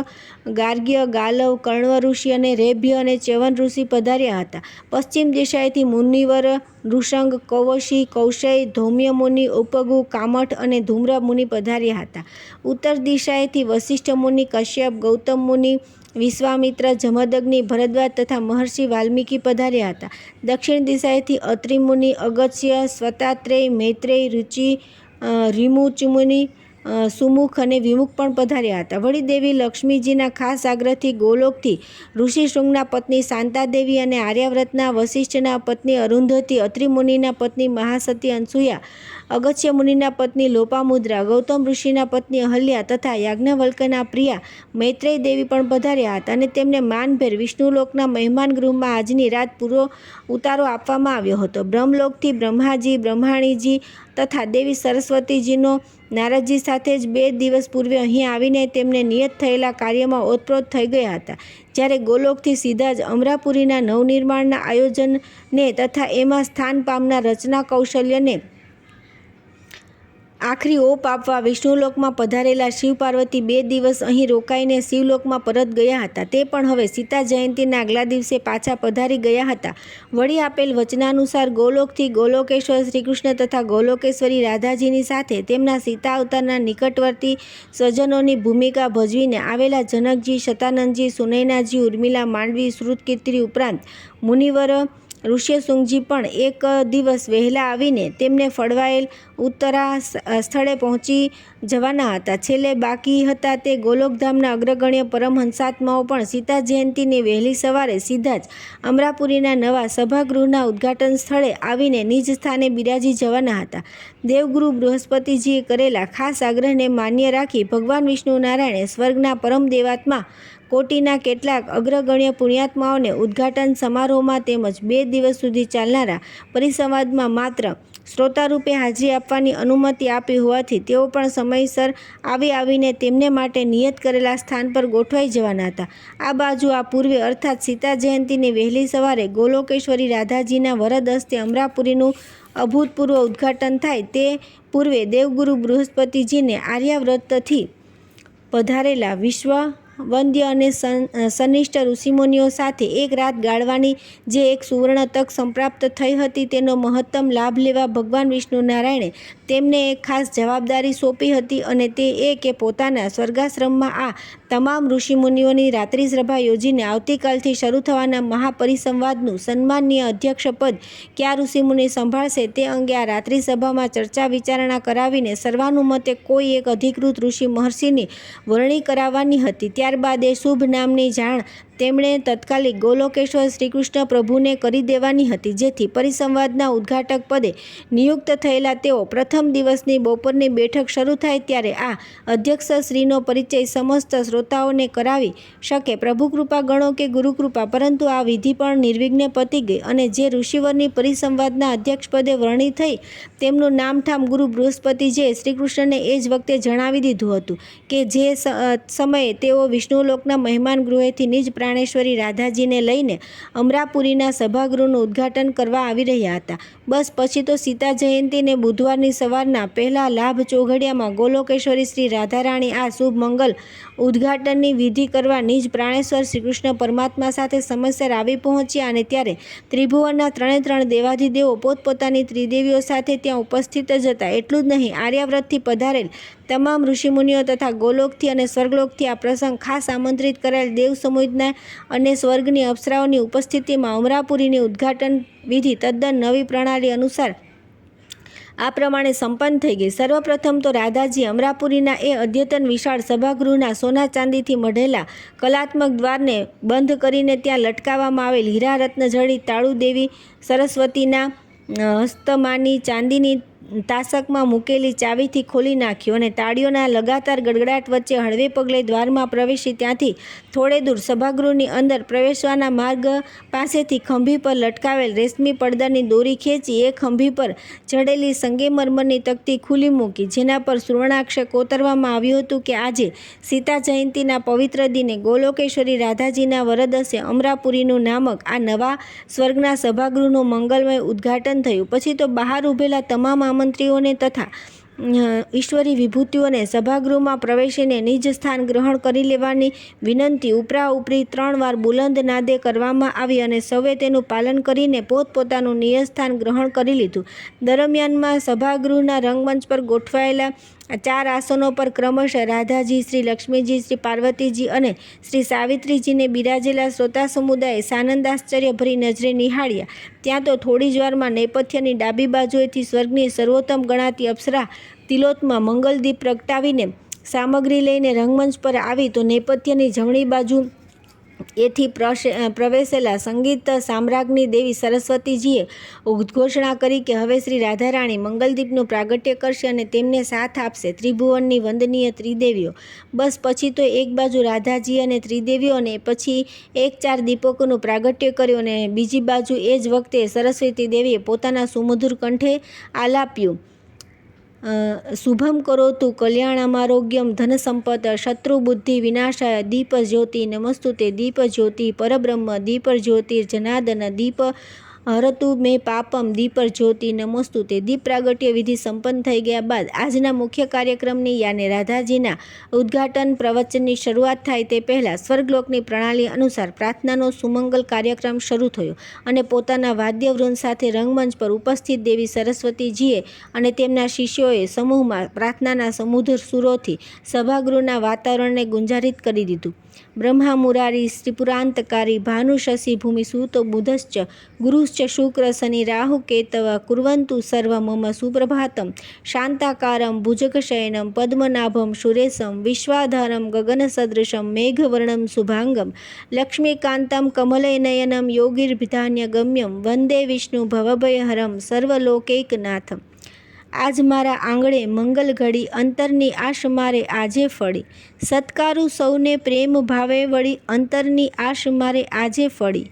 ગાર્ગ્ય, ગાલવ, કર્ણવ ઋષિ અને રેભ્ય અને ચ્યવન ઋષિ પધાર્યા હતા. પશ્ચિમ દિશાએથી મુનિવર, નૃશંગ, કૌવશી, કૌશય, ધૌમ્ય મુનિ, ઉપગુ, કામઠ અને ધૂમ્ર મુનિ પધાર્યા હતા. ઉત્તર દિશાએથી વસિષ્ઠ મુનિ, કશ્યપ, ગૌતમ મુનિ, વિશ્વામિત્ર, જમદગ્નિ, ભરદ્વાજ તથા મહર્ષિ વાલ્મીકી પધાર્યા હતા. દક્ષિણ દિશાએથી અત્રિ મુનિ, અગસ્ત્ય, દત્તાત્રેય, મૈત્રેય, રુચિ, રીમુચમુનિ, સુમુખ અને વિમુખ પણ પધાર્યા હતા. વળી દેવી લક્ષ્મીજીના ખાસ આગ્રહથી ગોલોકથી ઋષિશૃંગના પત્ની શાંતાદેવી અને આર્યાવ્રતના વસિષ્ઠના પત્ની અરુંધતી, અત્રિ મુનિના પત્ની મહાસતી અનસૂયા, અગસ્ત્ય મુનિના પત્ની લોપામુદ્રા, ગૌતમ ઋષિના પત્ની અહલ્યા તથા યાજ્ઞવલ્ક્યના પ્રિયા મૈત્રેય દેવી પણ પધાર્યા હતા, અને તેમને માનભેર વિષ્ણુલોકના મહેમાન ગૃહમાં આજની રાત પૂરો ઉતારો આપવામાં આવ્યો હતો. બ્રહ્મલોકથી બ્રહ્માજી, બ્રહ્માણીજી તથા દેવી સરસ્વતીજીનો નારદજી સાથે જ 2 દિવસ પૂર્વે અહીં આવીને તેમને નિયત થયેલા કાર્યમાં ઓતપ્રોત થઈ ગયા હતા. જ્યારે ગોલોકથી સીધા જ અમરાપુરીના નવનિર્માણના આયોજનને તથા એમાં સ્થાન પામનાર રચના કૌશલ્યને આખરી ઓપ આપવા વિષ્ણુલોકમાં પધારેલા શિવ પાર્વતી 2 દિવસ અહીં રોકાઈને શિવલોકમાં પરત ગયા હતા. તે પણ હવે સીતા જયંતીના આગલા દિવસે પાછા પધારી ગયા હતા. વળી આપેલ વચનાનુસાર ગોલોકથી ગોલોકેશ્વર શ્રીકૃષ્ણ તથા ગોલોકેશ્વરી રાધાજીની સાથે તેમના સીતા અવતારના નિકટવર્તી સ્વજનોની ભૂમિકા ભજવીને આવેલા જનકજી, શતાનંદજી, સુનયનાજી, ઉર્મિલા, માંડવી, શ્રુતકીર્તિ ઉપરાંત મુનિવર ઋષ્યશૃંગજી પણ એક દિવસ વહેલા આવીને તેમને ફળવાયેલ ઉત્તરા સ્થળે પહોંચી જવાના હતા. છેલ્લે બાકી હતા તે ગોલોકધામના અગ્રગણ્ય પરમહંસાત્માઓ પણ સીતા જયંતીની વહેલી સવારે સીધા જ અમરાપુરીના નવા સભાગૃહના ઉદ્ઘાટન સ્થળે આવીને નિજ સ્થાને બિરાજી જવાના હતા. દેવગુરુ બૃહસ્પતિજીએ કરેલા ખાસ આગ્રહને માન્ય રાખી ભગવાન વિષ્ણુ નારાયણે સ્વર્ગના પરમ દેવાત્મા કોટીના કેટલાક અગ્રગણ્ય પુણ્યાત્માઓને ઉદ્ઘાટન સમારોહમાં તેમજ 2 દિવસ સુધી ચાલનારા પરિસંવાદમાં માત્ર શ્રોતારૂપે હાજરી આપવાની અનુમતિ આપી હોવાથી તેઓ પણ સમયસર આવીને તેમને માટે નિયત કરેલા સ્થાન પર ગોઠવાઈ જવાના હતા. આ બાજુ આ પૂર્વે અર્થાત સીતા જયંતીની વહેલી સવારે ગોલોકેશ્વરી રાધાજીના વરદ હસ્તે અમરાપુરીનું અભૂતપૂર્વ ઉદ્ઘાટન થાય તે પૂર્વે દેવગુરુ બૃહસ્પતિજીને આર્યાવ્રતથી પધારેલા વિશ્વ વંદ્ય અને સનિષ્ઠ ઋષિમુનિઓ સાથે એક રાત ગાળવાની જે એક સુવર્ણ તક સંપ્રાપ્ત થઈ હતી તેનો મહત્તમ લાભ લેવા ભગવાન વિષ્ણુ નારાયણે તેમને એક ખાસ જવાબદારી સોંપી હતી અને તે એ કે પોતાના સ્વર્ગાશ્રમમાં આ તમામ ઋષિમુનિઓની રાત્રિ સભા યોજીને આવતીકાલથી શરૂ થવાના મહાપરિસંવાદનું સન્માનીય અધ્યક્ષપદ કયા ઋષિમુનિ સંભાળશે તે અંગે આ રાત્રિ સભામાં ચર્ચા વિચારણા કરાવીને સર્વાનુમતે કોઈ એક અધિકૃત ઋષિ મહર્ષિની વરણી કરાવવાની હતી. ત્યારબાદ એ શુભ નામની જાણ તેમણે તત્કાલિક ગોલોકેશ્વર શ્રીકૃષ્ણ પ્રભુને કરી દેવાની હતી, જેથી પરિસંવાદના ઉદ્ઘાટક પદે નિયુક્ત થયેલા તેઓ પ્રથમ દિવસની બપોરની બેઠક શરૂ થાય ત્યારે આ અધ્યક્ષશ્રીનો પરિચય સમસ્ત શ્રોતાઓને કરાવી શકે. પ્રભુ કૃપા ગણો કે ગુરુકૃપા, પરંતુ આ વિધિ પણ નિર્વિઘ્ને પતી ગઈ અને જે ઋષિવરની પરિસંવાદના અધ્યક્ષપદે વરણી થઈ તેમનું નામઠામ ગુરુ બૃહસ્પતિજીએ શ્રીકૃષ્ણને એ જ વખતે જણાવી દીધું હતું કે જે સમયે તેઓ વિષ્ણુલોકના મહેમાન ગૃહેથી નિજ પ્રાણેશ્વરી રાધાજીને લઈને અમરાપુરીના સભાગૃહનું ઉદ્ઘાટન કરવા આવી રહ્યા હતા. બસ પછી તો સીતા જયંતીને બુધવારની સવારના પહેલા લાભ ચોઘડિયામાં ગોલોકેશ્વરી શ્રી રાધારાણી આ શુભ મંગલ ઉદ્ઘાટનની વિધિ કરવા નિજ પ્રાણેશ્વર શ્રીકૃષ્ણ પરમાત્મા સાથે સમયસર આવી પહોંચ્યા અને ત્યારે ત્રિભુવનના 3 દેવાધિદેવો પોતપોતાની ત્રિદેવીઓ સાથે ત્યાં ઉપસ્થિત જ હતા. એટલું જ નહીં, આર્યાવ્રતથી પધારેલ તમામ ઋષિમુનિઓ તથા ગોલોકથી અને સ્વર્ગલોકથી આ પ્રસંગ ખાસ આમંત્રિત કરાયેલ દેવ સમુદાય અને સ્વર્ગની અપ્સરાઓની ઉપસ્થિતિમાં અમરાપુરીની ઉદ્ઘાટન વિધિ તદ્દન નવી પ્રણાલી અનુસાર આ પ્રમાણે સંપન્ન થઈ ગઈ. સર્વપ્રથમ તો રાધાજી અમરાપુરીના એ અદ્યતન વિશાળ સભાગૃહના સોના ચાંદીથી મઢેલા કલાત્મક દ્વારને બંધ કરીને ત્યાં લટકાવવામાં આવેલ હીરા રત્ન જડિત તાળું દેવી સરસ્વતીના હસ્તમાની ચાંદીની તાસકમાં મૂકેલી ચાવીથી ખોલી નાખ્યું અને તાળીઓના લગાતાર ગડગડાટ વચ્ચે હળવે પગલે દ્વારમાં પ્રવેશી ત્યાંથી થોડે દૂર સભાગૃહની અંદર પ્રવેશવાના માર્ગ પાસેથી ખંભી પર લટકાવેલ રેશમી પડદાની દોરી ખેંચી એ ખંભી પર ચઢેલી સંગેમરમરની તકતી ખુલ્લી મૂકી, જેના પર સુવર્ણાક્ષર કોતરવામાં આવ્યું હતું કે આજે સીતા જયંતીના પવિત્ર દિને ગોલોકેશ્વરી રાધાજીના વરદસે અમરાપુરીનું નામક આ નવા સ્વર્ગના સભાગૃહનું મંગલમય ઉદ્ઘાટન થયું. પછી તો બહાર ઊભેલા તમામ મંત્રીઓને તથા ઈશ્વરી વિભૂતિઓને સભાગૃહમાં પ્રવેશીને નિજ સ્થાન ગ્રહણ કરી લેવાની વિનંતી ઉપરી 3 વાર બુલંદ નાદે કરવામાં આવી અને સૌએ તેનું પાલન કરીને પોતપોતાનું નિયત સ્થાન ગ્રહણ કરી લીધું. દરમિયાનમાં સભાગૃહના રંગમંચ પર ગોઠવાયેલા 4 આસનો પર ક્રમશઃ રાધાજી, શ્રી લક્ષ્મીજી, શ્રી પાર્વતીજી અને શ્રી સાવિત્રીજીને બિરાજેલા શ્રોતા સમુદાયે સાનંદાશ્ચર્યભરી નજરે નિહાળ્યા. ત્યાં તો થોડી જ વારમાં નેપથ્યની ડાબી બાજુએથી સ્વર્ગની સર્વોત્તમ ગણાતી અપ્સરા તિલોત્તમા મંગલદીપ પ્રગટાવીને સામગ્રી લઈને રંગમંચ પર આવી તો નેપથ્યની જમણી બાજુ એથી પ્રવેશેલા સંગીત સામ્રાજ્ઞી દેવી સરસ્વતીજીએ ઉદ્ઘોષણા કરી કે હવે શ્રી રાધારાણી મંગલદીપનું પ્રાગટ્ય કરશે અને તેમને સાથ આપશે ત્રિભુવનની વંદનીય ત્રિદેવીઓ. બસ પછી તો એક બાજુ રાધાજી અને ત્રિદેવીઓને પછી 1-4 દીપકોનું પ્રાગટ્ય કર્યું અને બીજી બાજુ એ જ વખતે સરસ્વતી દેવીએ પોતાના સુમધુર કંઠે આલાપ્યું. શુભમ કરોતુ કલ્યાણમારોગ્યમ ધનસંપદ શત્રુબુદ્ધિ વિનાશાય દીપ જ્યોતિ નમસ્તુતે દીપ જ્યોતિ પરબ્રહ્મ દીપ જ્યોતિ જનાદન દીપ હરતુ મેં પાપમ દીપર જ્યોતિ નમસ્તુતે. દીપ પ્રાગટ્ય વિધિ સંપન્ન થઈ ગયા બાદ આજના મુખ્ય કાર્યક્રમની યાને રાધાજીના ઉદ્ઘાટન પ્રવચનની શરૂઆત થાય તે પહેલાં સ્વર્ગલોકની પ્રણાલી અનુસાર પ્રાર્થનાનો સુમંગલ કાર્યક્રમ શરૂ થયો અને પોતાના વાદ્યવૃંદ સાથે રંગમંચ પર ઉપસ્થિત દેવી સરસ્વતીજીએ અને તેમના શિષ્યોએ સમૂહમાં પ્રાર્થનાના સમુદ્ર સુરોથી સભાગૃહના વાતાવરણને ગુંજારિત કરી દીધું. બ્રહ્મા મુરારી ત્રિપુરાંતકારી ભાનુ શશી ભૂમિ સૂતો બુધશ્ચ ગુરુશ્ચ શુક્ર શનિ રાહુ કેતવ કુર્વંતુ સર્વ મમ સુપ્રભાતમ શાંતાકારમ ભુજગશયનમ પદ્મનાભમ સુરેશમ વિશ્વાધારમ ગગનસદૃશમ મેઘવર્ણમ શુભાંગમ લક્ષ્મીકાંતમ કમલનયનમ યોગીર્ભિધાન્ય ગમ્યમ વંદે વિષ્ણુ ભવભયહરમ સર્વલોકૈકનાથમ. આજ મારા આંગણે મંગલ ઘડી અંતરની આશ મારે આજે ફળી સત્કારું સૌને પ્રેમ ભાવે વળી અંતરની આશ મારે આજે ફળી.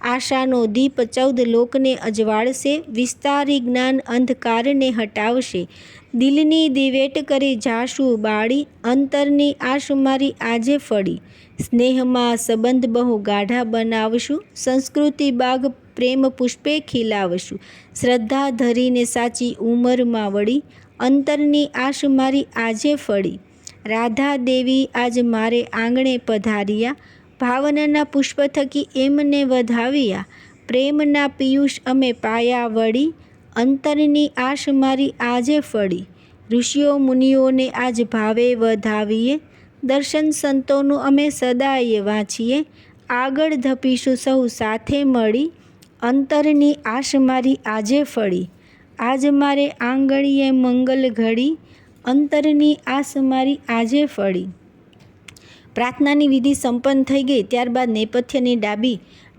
આશાનો દીપ 14 લોકને અજવાળશે વિસ્તારી જ્ઞાન અંધકારને હટાવશે દિલની દિવેટ કરી જાશું બાળી અંતરની આશ મારી આજે ફળી. સ્નેહમાં સંબંધ બહુ ગાઢા બનાવશું સંસ્કૃતિ બાગ પ્રેમ પુષ્પે ખીલાવશું શ્રદ્ધા ધરીને સાચી ઉંમરમાં વળી અંતરની આશ મારી આજે ફળી. રાધા દેવી આજ મારે આંગણે પધાર્યા ભાવનાના પુષ્પ થકી એમને વધાવ્યા પ્રેમના પિયુષ અમે પાયા વળી અંતરની આશ મારી આજે ફળી. ઋષિઓ મુનિઓને આજ ભાવે વધાવીએ દર્શન સંતોનું અમે સદાય વાંચીએ આગળ ધપીશું સૌ સાથે મળી અંતરની આશ મારી આજે ફળી. આજ મારે આંગળીએ મંગલ ઘડી અંતરની આશ મારી આજે ફળી. પ્રાર્થનાની વિધિ સંપન્ન થઈ ગઈ. ત્યારબાદ નેપથ્યની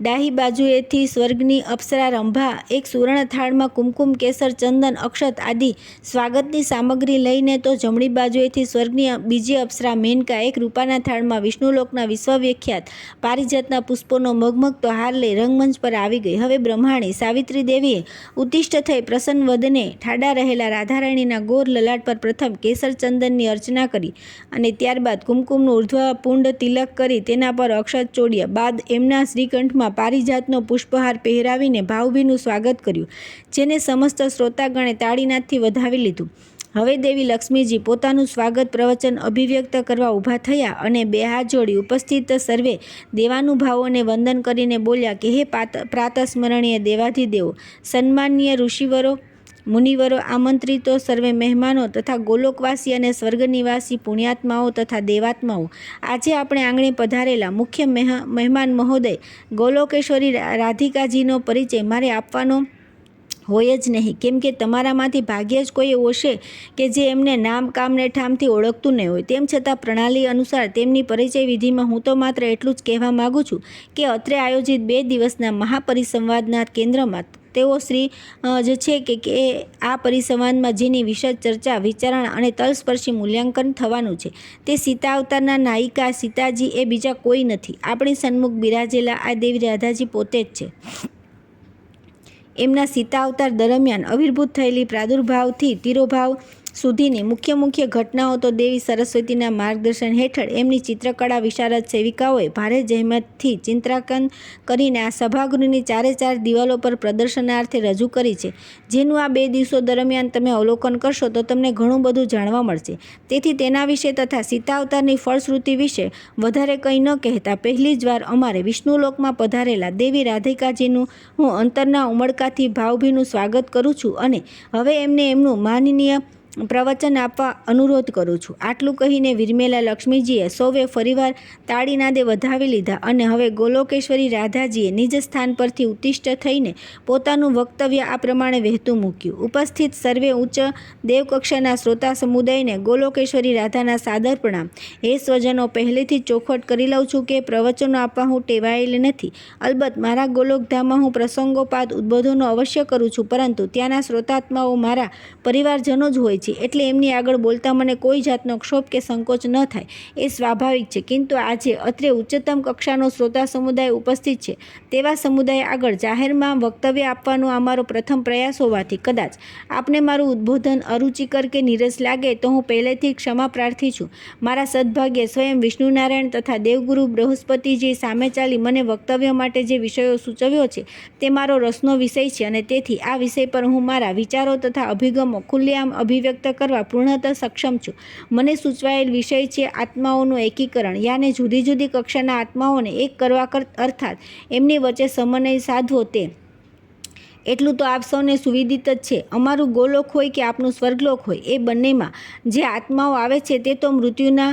ડાહી બાજુએથી સ્વર્ગની અપ્સરા રંભા એક સુવર્ણ થાળમાં કુમકુમ કેસર ચંદન અક્ષત આદિ સ્વાગતની સામગ્રી લઈને તો જમણી બાજુએથી સ્વર્ગની બીજી અપ્સરા મેનકા એક રૂપાના થાળમાં વિષ્ણુલોકના વિશ્વવિખ્યાત પારિજાતના પુષ્પોનો મગમગતો હાર લઈ રંગમંચ પર આવી ગઈ. હવે બ્રહ્માણી સાવિત્રી દેવીએ ઉત્તિષ્ઠ થઈ પ્રસન્ન વદને ઠાડા રહેલા રાધારાણીના ગોર લલાટ પર પ્રથમ કેસર ચંદનની અર્ચના કરી અને ત્યારબાદ કુમકુમનું ઉર્ધ્વ પુંડ તિલક કરી તેના પર અક્ષત ચોડ્યા બાદ એમના શ્રીકંઠમાં પારિજાતનો પુષ્પહાર પહેરાવીને ભાવભીનું સ્વાગત કર્યું જેને સમસ્ત શ્રોતાગણે તાળીનાદથી વધાવી લીધું. હવે દેવી લક્ષ્મીજી પોતાનું સ્વાગત પ્રવચન અભિવ્યક્ત કરવા ઊભા થયા અને બે હાથ જોડી ઉપસ્થિત સર્વે દેવાનુભાવોને વંદન કરીને બોલ્યા કે હે પ્રાતસ્મરણીય દેવાધિદેવો સન્માનીય ઋષિવરો મુનિવરો આમંત્રિતો સર્વે મહેમાનો તથા ગોલોકવાસી અને સ્વર્ગનિવાસી પુણ્યાત્માઓ તથા દેવાત્માઓ આજે આપણે આંગણે પધારેલા મુખ્ય મહેમાન મહોદય ગોલોકેશ્વરી રાધિકાજીનો પરિચય મારે આપવાનો હોય જ નહીં કેમ કે તમારામાંથી ભાગ્યે જ કોઈ હશે કે જે એમને નામ કામ ને ઠામથી ઓળખતું નહીં હોય. તેમ છતાં પ્રણાલી અનુસાર તેમની પરિચય વિધિમાં હું તો માત્ર એટલું જ કહેવા માગું છું કે અત્રે આયોજિત 2 દિવસના મહાપરિસંવાદના કેન્દ્રમાં તેઓ શ્રી જે છે કે આ પરિસંવાદમાં જેની વિશદ ચર્ચા વિચારણા અને તલસ્પર્શી મૂલ્યાંકન થવાનું છે તે સીતા અવતારના નાયિકા સીતાજી એ બીજા કોઈ નથી. આપણી સન્મુખ બિરાજેલા આ દેવી રાધાજી પોતે જ છે. એમના સીતા અવતાર દરમિયાન આવિર્ભૂત થયેલી પ્રાદુર્ભાવથી તિરોભાવ સુધીની મુખ્ય ઘટનાઓ તો દેવી સરસ્વતીના માર્ગદર્શન હેઠળ એમની ચિત્રકળા વિશારદ સેવિકાઓએ ભારે જહેમતથી ચિત્રાંકન કરીને આ સભાગૃહની 4 દિવાલો પર પ્રદર્શનાર્થે રજૂ કરી છે જેનું આ 2 દિવસો દરમિયાન તમે અવલોકન કરશો તો તમને ઘણું બધું જાણવા મળશે. તેથી તેના વિશે તથા સીતા અવતારની ફળશ્રુતિ વિશે વધારે કંઈ ન કહેતા પહેલી જ વાર અમારે વિષ્ણુલોકમાં પધારેલા દેવી રાધિકાજીનું હું અંતરના ઉમળકાથી ભાવભીનું સ્વાગત કરું છું અને હવે એમને એમનું માનનીય પ્રવચન આપવા અનુરોધ કરું છું. આટલું કહીને વિરમેલા લક્ષ્મીજીએ સૌએ ફરીવાર તાળીનાદે વધાવી લીધા અને હવે ગોલોકેશ્વરી રાધાજીએ નિજ સ્થાન પરથી ઉત્તિષ્ઠ થઈને પોતાનું વક્તવ્ય આ પ્રમાણે વહેતું મૂક્યું. ઉપસ્થિત સર્વે ઉચ્ચ દેવકક્ષાના શ્રોતા સમુદાયને ગોલોકેશ્વરી રાધાના સાદર પ્રણામ. હે સ્વજનો, પહેલેથી ચોખવટ કરી લઉં છું કે પ્રવચનો આપવા હું ટેવાયેલ નથી. અલબત્ત મારા ગોલોકધામમાં હું પ્રસંગોપાત ઉદ્બોધનો અવશ્ય કરું છું પરંતુ ત્યાંના શ્રોતાત્માઓ મારા પરિવારજનો જ હોય છે એટલે એમની આગળ બોલતા મને કોઈ જાતનો ક્ષોભ કે સંકોચ ન થાય એ સ્વાભાવિક છે. કિંતુ આજે અત્રે ઉચ્ચતમ કક્ષાનો શ્રોતા સમુદાય ઉપસ્થિત છે તેવા સમુદાય આગળ જાહેરમાં વક્તવ્ય આપવાનો અમારો પ્રથમ પ્રયાસ હોવાથી કદાચ આપને મારું ઉદ્બોધન અરુચિકર કે નીરસ લાગે તો હું પહેલેથી ક્ષમા પ્રાર્થી છું. મારા સદભાગ્યે સ્વયં વિષ્ણુનારાયણ તથા દેવગુરુ બૃહસ્પતિજી સામે ચાલી મને વક્તવ્ય માટે જે વિષયો સૂચવ્યો છે તે મારો રસનો વિષય છે અને તેથી આ વિષય પર હું મારા વિચારો તથા અભિગમો ખુલ્લેઆમ અભિવ્યક્ત કરવા પૂર્ણતઃ સક્ષમ છું. મને સૂચવાયેલ વિષય છે આત્માઓનું એકીકરણ યાને જુદી જુદી કક્ષાના આત્માઓને એક કરવા અર્થાત એમની વચ્ચે સમન્વય સાધવો તે. એટલું તો આપ સૌને સુવિદિત જ છે. અમારું ગોલોક હોય કે આપનું સ્વર્ગલોક હોય, એ બંનેમાં જે આત્માઓ આવે છે તે તો મૃત્યુના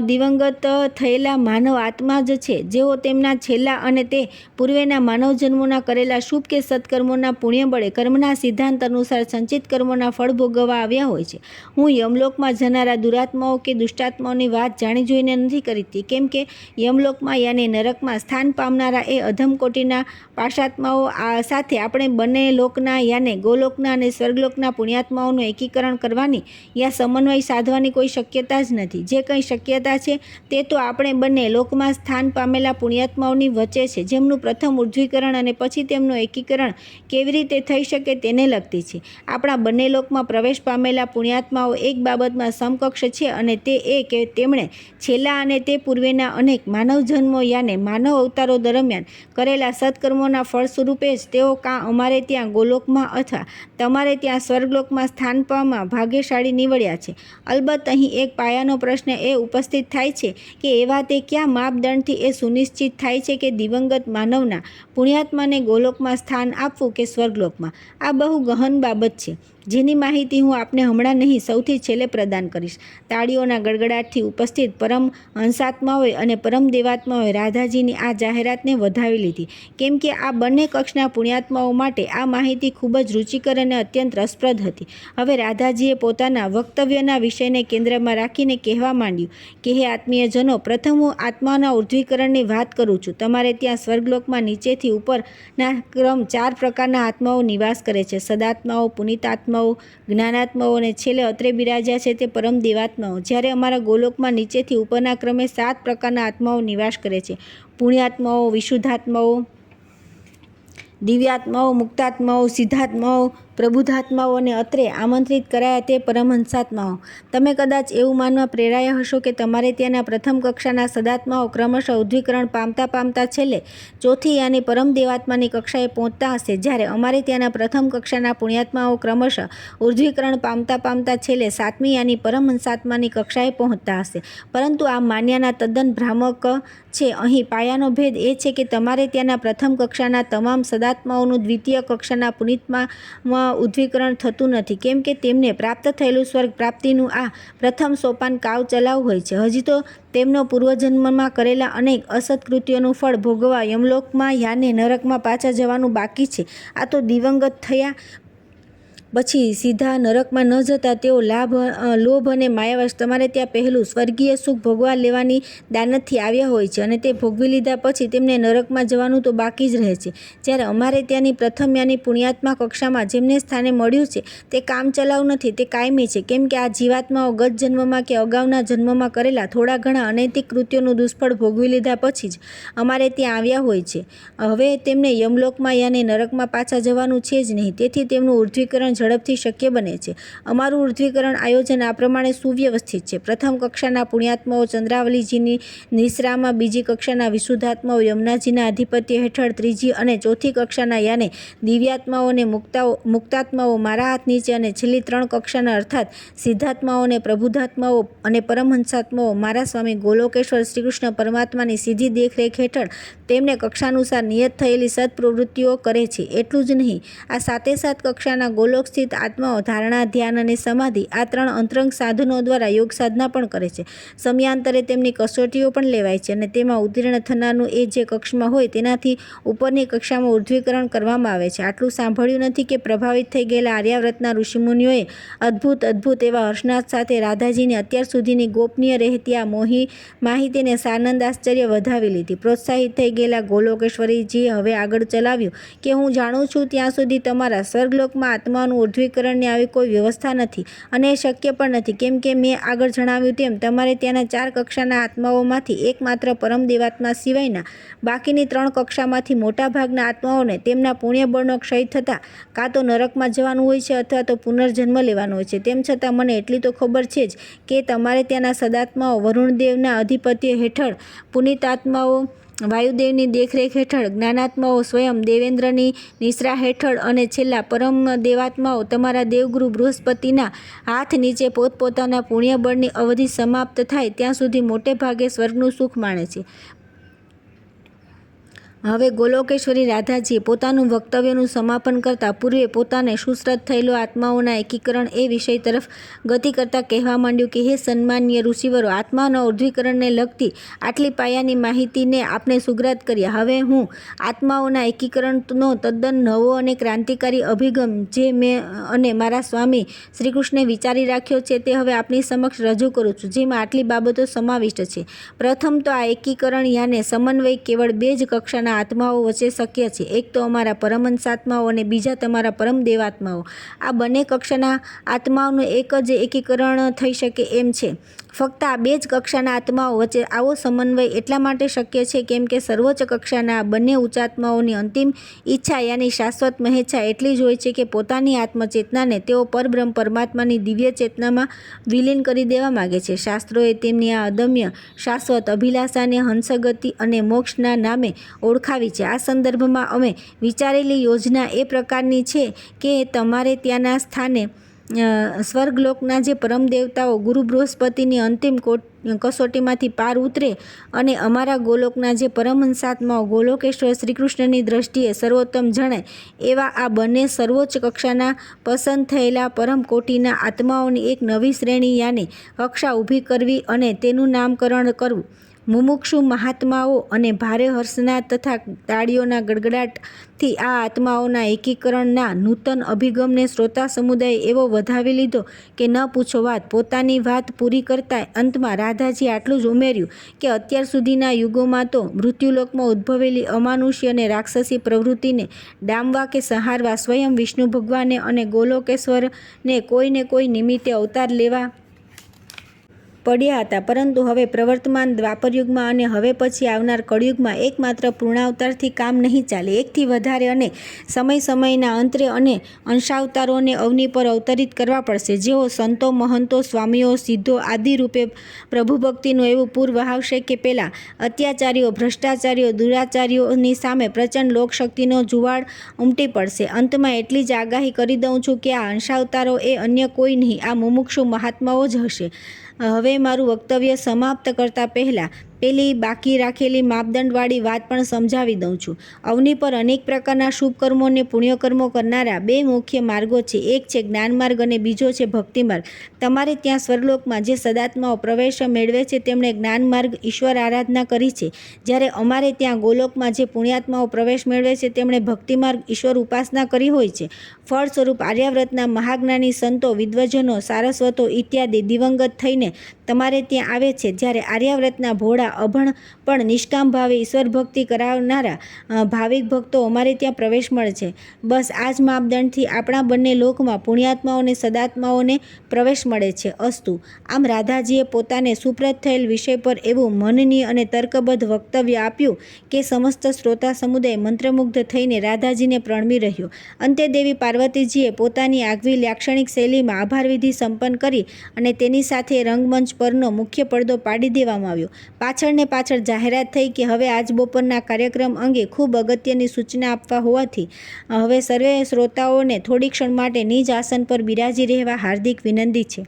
દિવંગત થયેલા માનવ આત્મા જ છે, જેઓ તેમના છેલ્લા અને તે પૂર્વેના માનવ જન્મોના કરેલા શુભ કે સત્કર્મોના પુણ્ય બળે કર્મના સિદ્ધાંત અનુસાર સંચિત કર્મોના ફળ ભોગવવા આવ્યા હોય છે. હું યમલોકમાં જનારા દુરાત્માઓ કે દુષ્ટાત્માઓની વાત જાણી જોઈને નથી કરતી, કેમ કે યમલોકમાં યાને નરકમાં સ્થાન પામનારા એ અધમ કોટીના પાશાત્માઓ સાથે આપણે બંને લોકના યાને ગોલોકના અને સ્વર્ગલોકના પુણ્યાત્માઓનું એકીકરણ કરવાની યા સમન્વય સાધવાની કોઈ શક્યતા જ નથી. જે કંઈ શક્યતા છે તે તો આપણે બંને લોકમાં સ્થાન પામેલા પુણ્યાત્માઓની વચ્ચે છે, જેમનું પ્રથમ ઉર્ધ્વીકરણ અને પછી તેમનું એકીકરણ કેવી રીતે થઈ શકે તેને લગતી છે. આપણા બંને લોકમાં પ્રવેશ પામેલા પુણ્યાત્માઓ એક બાબતમાં સમકક્ષ છે, અને તે એ કે તેમણે છેલ્લા અને તે પૂર્વેના અનેક માનવ જન્મો યાને માનવ અવતારો દરમિયાન કરેલા સત્કર્મોના ફળ સ્વરૂપે જ તેઓ કાં અમારે ત્યાં ગોલોકમાં અથવા તમારે ત્યાં સ્વર્ગલોકમાં સ્થાન પામવા ભાગ્યશાળી નીવડ્યા છે. અલબત્ત અહીં એક પાયાનો પ્રશ્ન એ ઉપસ્થિત થાય છે કે એવા તે કયા માપદંડથી એ સુનિશ્ચિત થાય છે કે દિવંગત માનવના પુણ્યાત્માને ગોલોકમાં સ્થાન આપવું કે સ્વર્ગલોકમાં? આ બહુ ગહન બાબત છે, જેની માહિતી હું આપને હમણાં નહીં, સૌથી છેલ્લે પ્રદાન કરીશ. તાળીઓના ગડગડાટથી ઉપસ્થિત પરમ હંસાત્માઓએ અને પરમ દેવાત્માઓએ રાધાજીની આ જાહેરાતને વધાવી લીધી, કેમ કે આ બંને કક્ષના પુણ્યાત્માઓ માટે આ માહિતી ખૂબ જ રુચિકર અને અત્યંત રસપ્રદ હતી. હવે રાધાજીએ પોતાના વક્તવ્યના વિષયને કેન્દ્રમાં રાખીને કહેવા માંડ્યું કે હે આત્મીયજનો, પ્રથમ હું આત્માના ઉર્ધ્વીકરણની વાત કરું છું. તમારે ત્યાં સ્વર્ગલોકમાં નીચેથી ઉપરના ક્રમ 4 પ્રકારના આત્માઓ નિવાસ કરે છે: સદાત્માઓ, પુનિતાત્માઓ, જ્ઞાનાત્માઓ અને છેલ્લે અત્રે બિરાજ્યા છે તે પરમ દેવાત્માઓ. જ્યારે અમારા ગોલોકમાં નીચેથી ઉપરના ક્રમે 7 પ્રકારના આત્માઓ નિવાસ કરે છે: પુણ્યાત્માઓ, વિશુદ્ધાત્માઓ, દિવ્યાત્માઓ, મુક્તાત્માઓ, સિદ્ધાત્માઓ, પ્રબુદ્ધાત્માઓ અને અત્રે આમંત્રિત કરાયા તે પરમહંસાત્માઓ. તમે કદાચ એવું માનવા પ્રેરાયા હશો કે તમારે ત્યાંના પ્રથમ કક્ષાના સદાત્માઓ ક્રમશઃ ઉર્ધ્વીકરણ પામતા પામતા છેલ્લે ચોથી યાની પરમ દેવાત્માની કક્ષાએ પહોંચતા હશે, જ્યારે અમારે ત્યાંના પ્રથમ કક્ષાના પુણ્યાત્માઓ ક્રમશઃ ઉર્ધ્વીકરણ પામતા પામતા છેલ્લે 7મી યાની પરમહંસાત્માની કક્ષાએ પહોંચતા હશે. પરંતુ આ માન્યાના તદ્દન ભ્રામક છે. અહીં પાયાનો ભેદ એ છે કે તમારે ત્યાંના પ્રથમ કક્ષાના તમામ સદાત્માઓનું દ્વિતીય કક્ષાના પુનિતમાં ઉદ્ધ્વીકરણ થતું નથી, કેમ કે તેમને પ્રાપ્ત થયેલું સ્વર્ગ પ્રાપ્તિનું આ પ્રથમ સોપાન કાવ ચલાવ હોય છે. હજી તો તેમનો પૂર્વજન્મમાં કરેલા અનેક અસત્કૃત્યોનું ફળ ભોગવવા યમલોકમાં યાને નરકમાં પાછા જવાનું બાકી છે. આ તો દિવંગત થયા પછી સીધા નરકમાં ન જતા તેઓ લોભ અને માયાવશ તમારે ત્યાં પહેલું સ્વર્ગીય સુખ ભોગવા લેવાની દાનતથી આવ્યા હોય છે, અને તે ભોગવી લીધા પછી તેમને નરકમાં જવાનું તો બાકી જ રહે છે. જ્યારે અમારે ત્યાંની પ્રથમ યાની પુણ્યાત્મા કક્ષામાં જેમને સ્થાને મળ્યું છે તે કામ ચલાવ નથી, તે કાયમી છે, કેમ કે આ જીવાત્માઓ ગત જન્મમાં કે અગાઉના જન્મમાં કરેલા થોડા ઘણા અનૈતિક કૃત્યોનું દુષ્ફળ ભોગવી લીધા પછી જ અમારે ત્યાં આવ્યા હોય છે. હવે તેમને યમલોકમાં યાને નરકમાં પાછા જવાનું છે જ નહીં, તેથી તેમનું ઉર્ધ્વીકરણ ઝડપથી શક્ય બને છે. અમારું ઉર્ધ્વીકરણ આયોજન આ પ્રમાણે સુવ્યવસ્થિત છે: પ્રથમ કક્ષાના પુણ્યાત્માઓ ચંદ્રાવલીજીની નિશ્રામાં, બીજી કક્ષાના વિશુદ્ધાત્માઓ યમુનાજીના આધિપત્ય હેઠળ, ત્રીજી અને ચોથી કક્ષાના યાને દિવ્યાત્માઓ અને મુક્તાત્માઓ મારા હાથ નીચે, અને છેલ્લી 3 કક્ષાના અર્થાત સિદ્ધાત્માઓ અને પ્રબુદ્ધાત્માઓ અને પરમહંસાત્માઓ મારા સ્વામી ગોલોકેશ્વર શ્રીકૃષ્ણ પરમાત્માની સીધી દેખરેખ હેઠળ તેમને કક્ષાનુસાર નિયત થયેલી સત્પ્રવૃત્તિઓ કરે છે. એટલું જ નહીં, આ 7 કક્ષાના ગોલોક સ્થિત આત્માઓ ધારણા, ધ્યાન અને સમાધિ આ 3 અંતરંગ સાધનો દ્વારા યોગ સાધના પણ કરે છે. સમયાંતરે તેમની કસોટીઓ પણ લેવાય છે, અને તેમાં ઉત્તીર્ણ થનારનું એ જે કક્ષમાં હોય તેનાથી ઉપરની કક્ષામાં ઉર્ધ્વીકરણ કરવામાં આવે છે. આટલું સાંભળ્યું નથી કે પ્રભાવિત થઈ ગયેલા આર્યાવ્રતના ઋષિમુનિઓએ અદ્ભુત એવા હર્ષનાદ સાથે રાધાજીની અત્યાર સુધીની ગોપનીય રહેતી આ માહિતીને સાનંદ આશ્ચર્ય વધાવી લીધી. પ્રોત્સાહિત થઈ ગયેલા ગોલોકેશ્વરીજીએ હવે આગળ ચલાવ્યું કે હું જાણું છું ત્યાં સુધી તમારા સ્વર્ગલોકમાં આત્માનું ઉર્ધ્વીકરણની આવી કોઈ વ્યવસ્થા નથી, અને એ શક્ય પણ નથી, કેમ કે મેં આગળ જણાવ્યું તેમ તમારે ત્યાંના 4 કક્ષાના આત્માઓમાંથી એકમાત્ર પરમ દેવાત્મા સિવાયના બાકીની 3 કક્ષામાંથી મોટાભાગના આત્માઓને તેમના પુણ્યબળનો ક્ષય થતાં કાં તો નરકમાં જવાનું હોય છે અથવા તો પુનર્જન્મ લેવાનો હોય છે. તેમ છતાં મને એટલી તો ખબર છે જ કે તમારે ત્યાંના સદાત્માઓ વરુણદેવના આધિપત્ય હેઠળ, પુનિતાત્માઓ વાયુદેવની દેખરેખ હેઠળ, જ્ઞાનાત્માઓ સ્વયં દેવેન્દ્રની નિશ્રા હેઠળ, અને છેલ્લા પરમ દેવાત્માઓ તમારા દેવગુરુ બૃહસ્પતિના હાથ નીચે પોતપોતાના પુણ્યબળની અવધિ સમાપ્ત થાય ત્યાં સુધી મોટે ભાગે સ્વર્ગનું સુખ માણે છે. હવે ગોલોકેશ્વરી રાધાજીએ પોતાનું વક્તવ્યનું સમાપન કરતાં પૂર્વે પોતાને સુશ્રત થયેલો આત્માઓના એકીકરણ એ વિષય તરફ ગતિ કરતાં કહેવા માંડ્યું કે હે સન્માનીય ઋષિવરો, આત્માના ઉર્ધ્વીકરણને લગતી આટલી પાયાની માહિતીને આપણે સુગ્રાત કર્યા. હવે હું આત્માઓના એકીકરણનો તદ્દન નવો અને ક્રાંતિકારી અભિગમ જે મેં અને મારા સ્વામી શ્રીકૃષ્ણે વિચારી રાખ્યો છે તે હવે આપની સમક્ષ રજૂ કરું છું, જેમાં આટલી બાબતો સમાવિષ્ટ છે. પ્રથમ તો આ એકીકરણ યાને સમન્વય કેવળ બે જ કક્ષાના આત્માઓ વચ્ચે શક્ય છે. એક તો અમારા પરમહંસાત્માઓ અને બીજા તમારા પરમ દેવાત્માઓ. આ બંને કક્ષાના આત્માઓનું એક જ એકીકરણ થઈ શકે એમ છે. ફક્ત આ બે જ કક્ષાના આત્માઓ વચ્ચે આવો સમન્વય એટલા માટે શક્ય છે કેમ કે સર્વોચ્ચ કક્ષાના આ બંને ઉચ્ચાત્માઓની અંતિમ ઈચ્છા યાની શાશ્વત મહેચ્છા એટલી જ હોય છે કે પોતાની આત્મચેતનાને તેઓ પરબ્રહ્મ પરમાત્માની દિવ્ય ચેતનામાં વિલીન કરી દેવા માગે છે. શાસ્ત્રોએ તેમની આ અદમ્ય શાશ્વત અભિલાષાને હંસગતિ અને મોક્ષના નામે ઓળખાવી છે. આ સંદર્ભમાં અમે વિચારેલી યોજના એ પ્રકારની છે કે તમારે ત્યાંના સ્થાને સ્વર્ગલોકના જે પરમ દેવતાઓ ગુરુ બૃહસ્પતિની અંતિમ કસોટીમાંથી પાર ઉતરે અને અમારા ગોલોકના જે પરમહંસાત્માઓ ગોલોકેશ્વર શ્રીકૃષ્ણની દ્રષ્ટિએ સર્વોત્તમ જણાય એવા આ બંને સર્વોચ્ચ કક્ષાના પસંદ થયેલા પરમ કોટીના આત્માઓની એક નવી શ્રેણી યાની કક્ષા ઊભી કરવી અને તેનું નામકરણ કરવું. મુમુક્ષુ મહાત્માઓ અને ભારે હર્ષના તથા તાળીઓના ગડગડાટથી આ આત્માઓના એકીકરણના નૂતન અભિગમને શ્રોતા સમુદાયે એવો વધાવી લીધો કે ન પૂછો વાત. પોતાની વાત પૂરી કરતા અંતમાં રાધાજી આટલું જ ઉમેર્યું કે અત્યાર સુધીના યુગોમાં તો મૃત્યુલોકમાં ઉદ્ભવેલી અમાનુષ્ય અને રાક્ષસી પ્રવૃત્તિને ડામવા કે સંહારવા સ્વયં વિષ્ણુ ભગવાને અને ગોલોકેશ્વરને કોઈને કોઈ નિમિત્તે અવતાર લેવા પડ્યા હતા, પરંતુ હવે પ્રવર્તમાન દ્વાપરયુગમાં અને હવે પછી આવનાર કળયુગમાં એકમાત્ર પૂર્ણાવતારથી કામ નહીં ચાલે. એકથી વધારે અને સમયના અંતરે અને અંશાવતારોને અવની પર અવતરિત કરવા પડશે, જેઓ સંતો, મહંતો, સ્વામીઓ, સિદ્ધો આદિ રૂપે પ્રભુભક્તિનું એવું પૂર વહાવશે કે પેલા અત્યાચારીઓ, ભ્રષ્ટાચારીઓ, દુરાચારીઓની સામે પ્રચંડ લોકશક્તિનો જુવાળ ઉમટી પડશે. અંતમાં એટલી જ આગાહી કરી દઉં છું કે આ અંશાવતારો એ અન્ય કોઈ નહીં, આ મુમુક્ષુ મહાત્માઓ જ હશે. હવે મારું વક્તવ્ય સમાપ્ત કરતા પહેલાં પેલી બાકી રાખેલી માપદંડવાળી વાત પણ સમજાવી દઉં છું. અવની પર અનેક પ્રકારના શુભ કર્મો અને પુણ્યકર્મો કરનારા બે મુખ્ય માર્ગો છે. એક છે જ્ઞાન માર્ગ અને બીજો છે ભક્તિ માર્ગ. તમારે ત્યાં સ્વર્ગલોકમાં જે સદાત્માઓ પ્રવેશ મેળવે છે તેમણે જ્ઞાન માર્ગ ઈશ્વર આરાધના કરી છે, જ્યારે અમારે ત્યાં ગોલોકમાં જે પુણ્યાત્માઓ પ્રવેશ મેળવે છે તેમણે ભક્તિ માર્ગ ઈશ્વર ઉપાસના કરી હોય છે. ફળ સ્વરૂપ આર્યાવ્રતના મહાજ્ઞાની સંતો, વિદ્વજનો, સારસ્વતો ઇત્યાદિ દિવંગત થઈને તમારે ત્યાં આવે છે, જ્યારે આર્યાવ્રતના ભોળા અભણ પણ નિષ્કામ ભાવે ઈશ્વર ભક્તિ કરાવનારા ભાવિક ભક્તો અમારે ત્યાં પ્રવેશ મળે છે. બસ આ જ માપદંડથી આપણા બંને લોકમાં પુણ્યાત્માઓને સદાત્માઓને પ્રવેશ મળે છે. અસ્તુ. આમ રાધાજીએ પોતાને સુપ્રત થયેલ વિષય પર એવું મનનીય અને તર્કબદ્ધ વક્તવ્ય આપ્યું કે સમસ્ત શ્રોતા સમુદાય મંત્રમુગ્ધ થઈને રાધાજીને પ્રણમી રહ્યો. અંતે દેવી પાર્વતીજીએ પોતાની આગવી લાક્ષણિક શૈલીમાં આભારવિધિ સંપન્ન કરી અને તેની સાથે રંગમંચ પરનો મુખ્ય પડદો પાડી દેવામાં આવ્યો. પાછળ જાહેરાત થઈ કે હવે આજ બપોરના કાર્યક્રમ અંગે ખૂબ અગત્યની સૂચના આપવા હોવાથી હવે સર્વે શ્રોતાઓને થોડી ક્ષણ માટે નિજ આસન પર બિરાજી રહેવા હાર્દિક વિનંતી છે.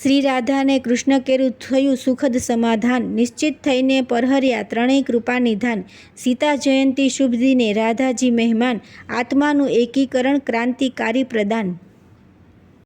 શ્રી રાધા અને કૃષ્ણ કેરું થયું સુખદ સમાધાન, નિશ્ચિત થઈને પરહર્યા ત્રણેય કૃપા નિધાન. સીતા જયંતી શુભ દિને રાધાજી મહેમાન, આત્માનું એકીકરણ ક્રાંતિકારી પ્રદાન.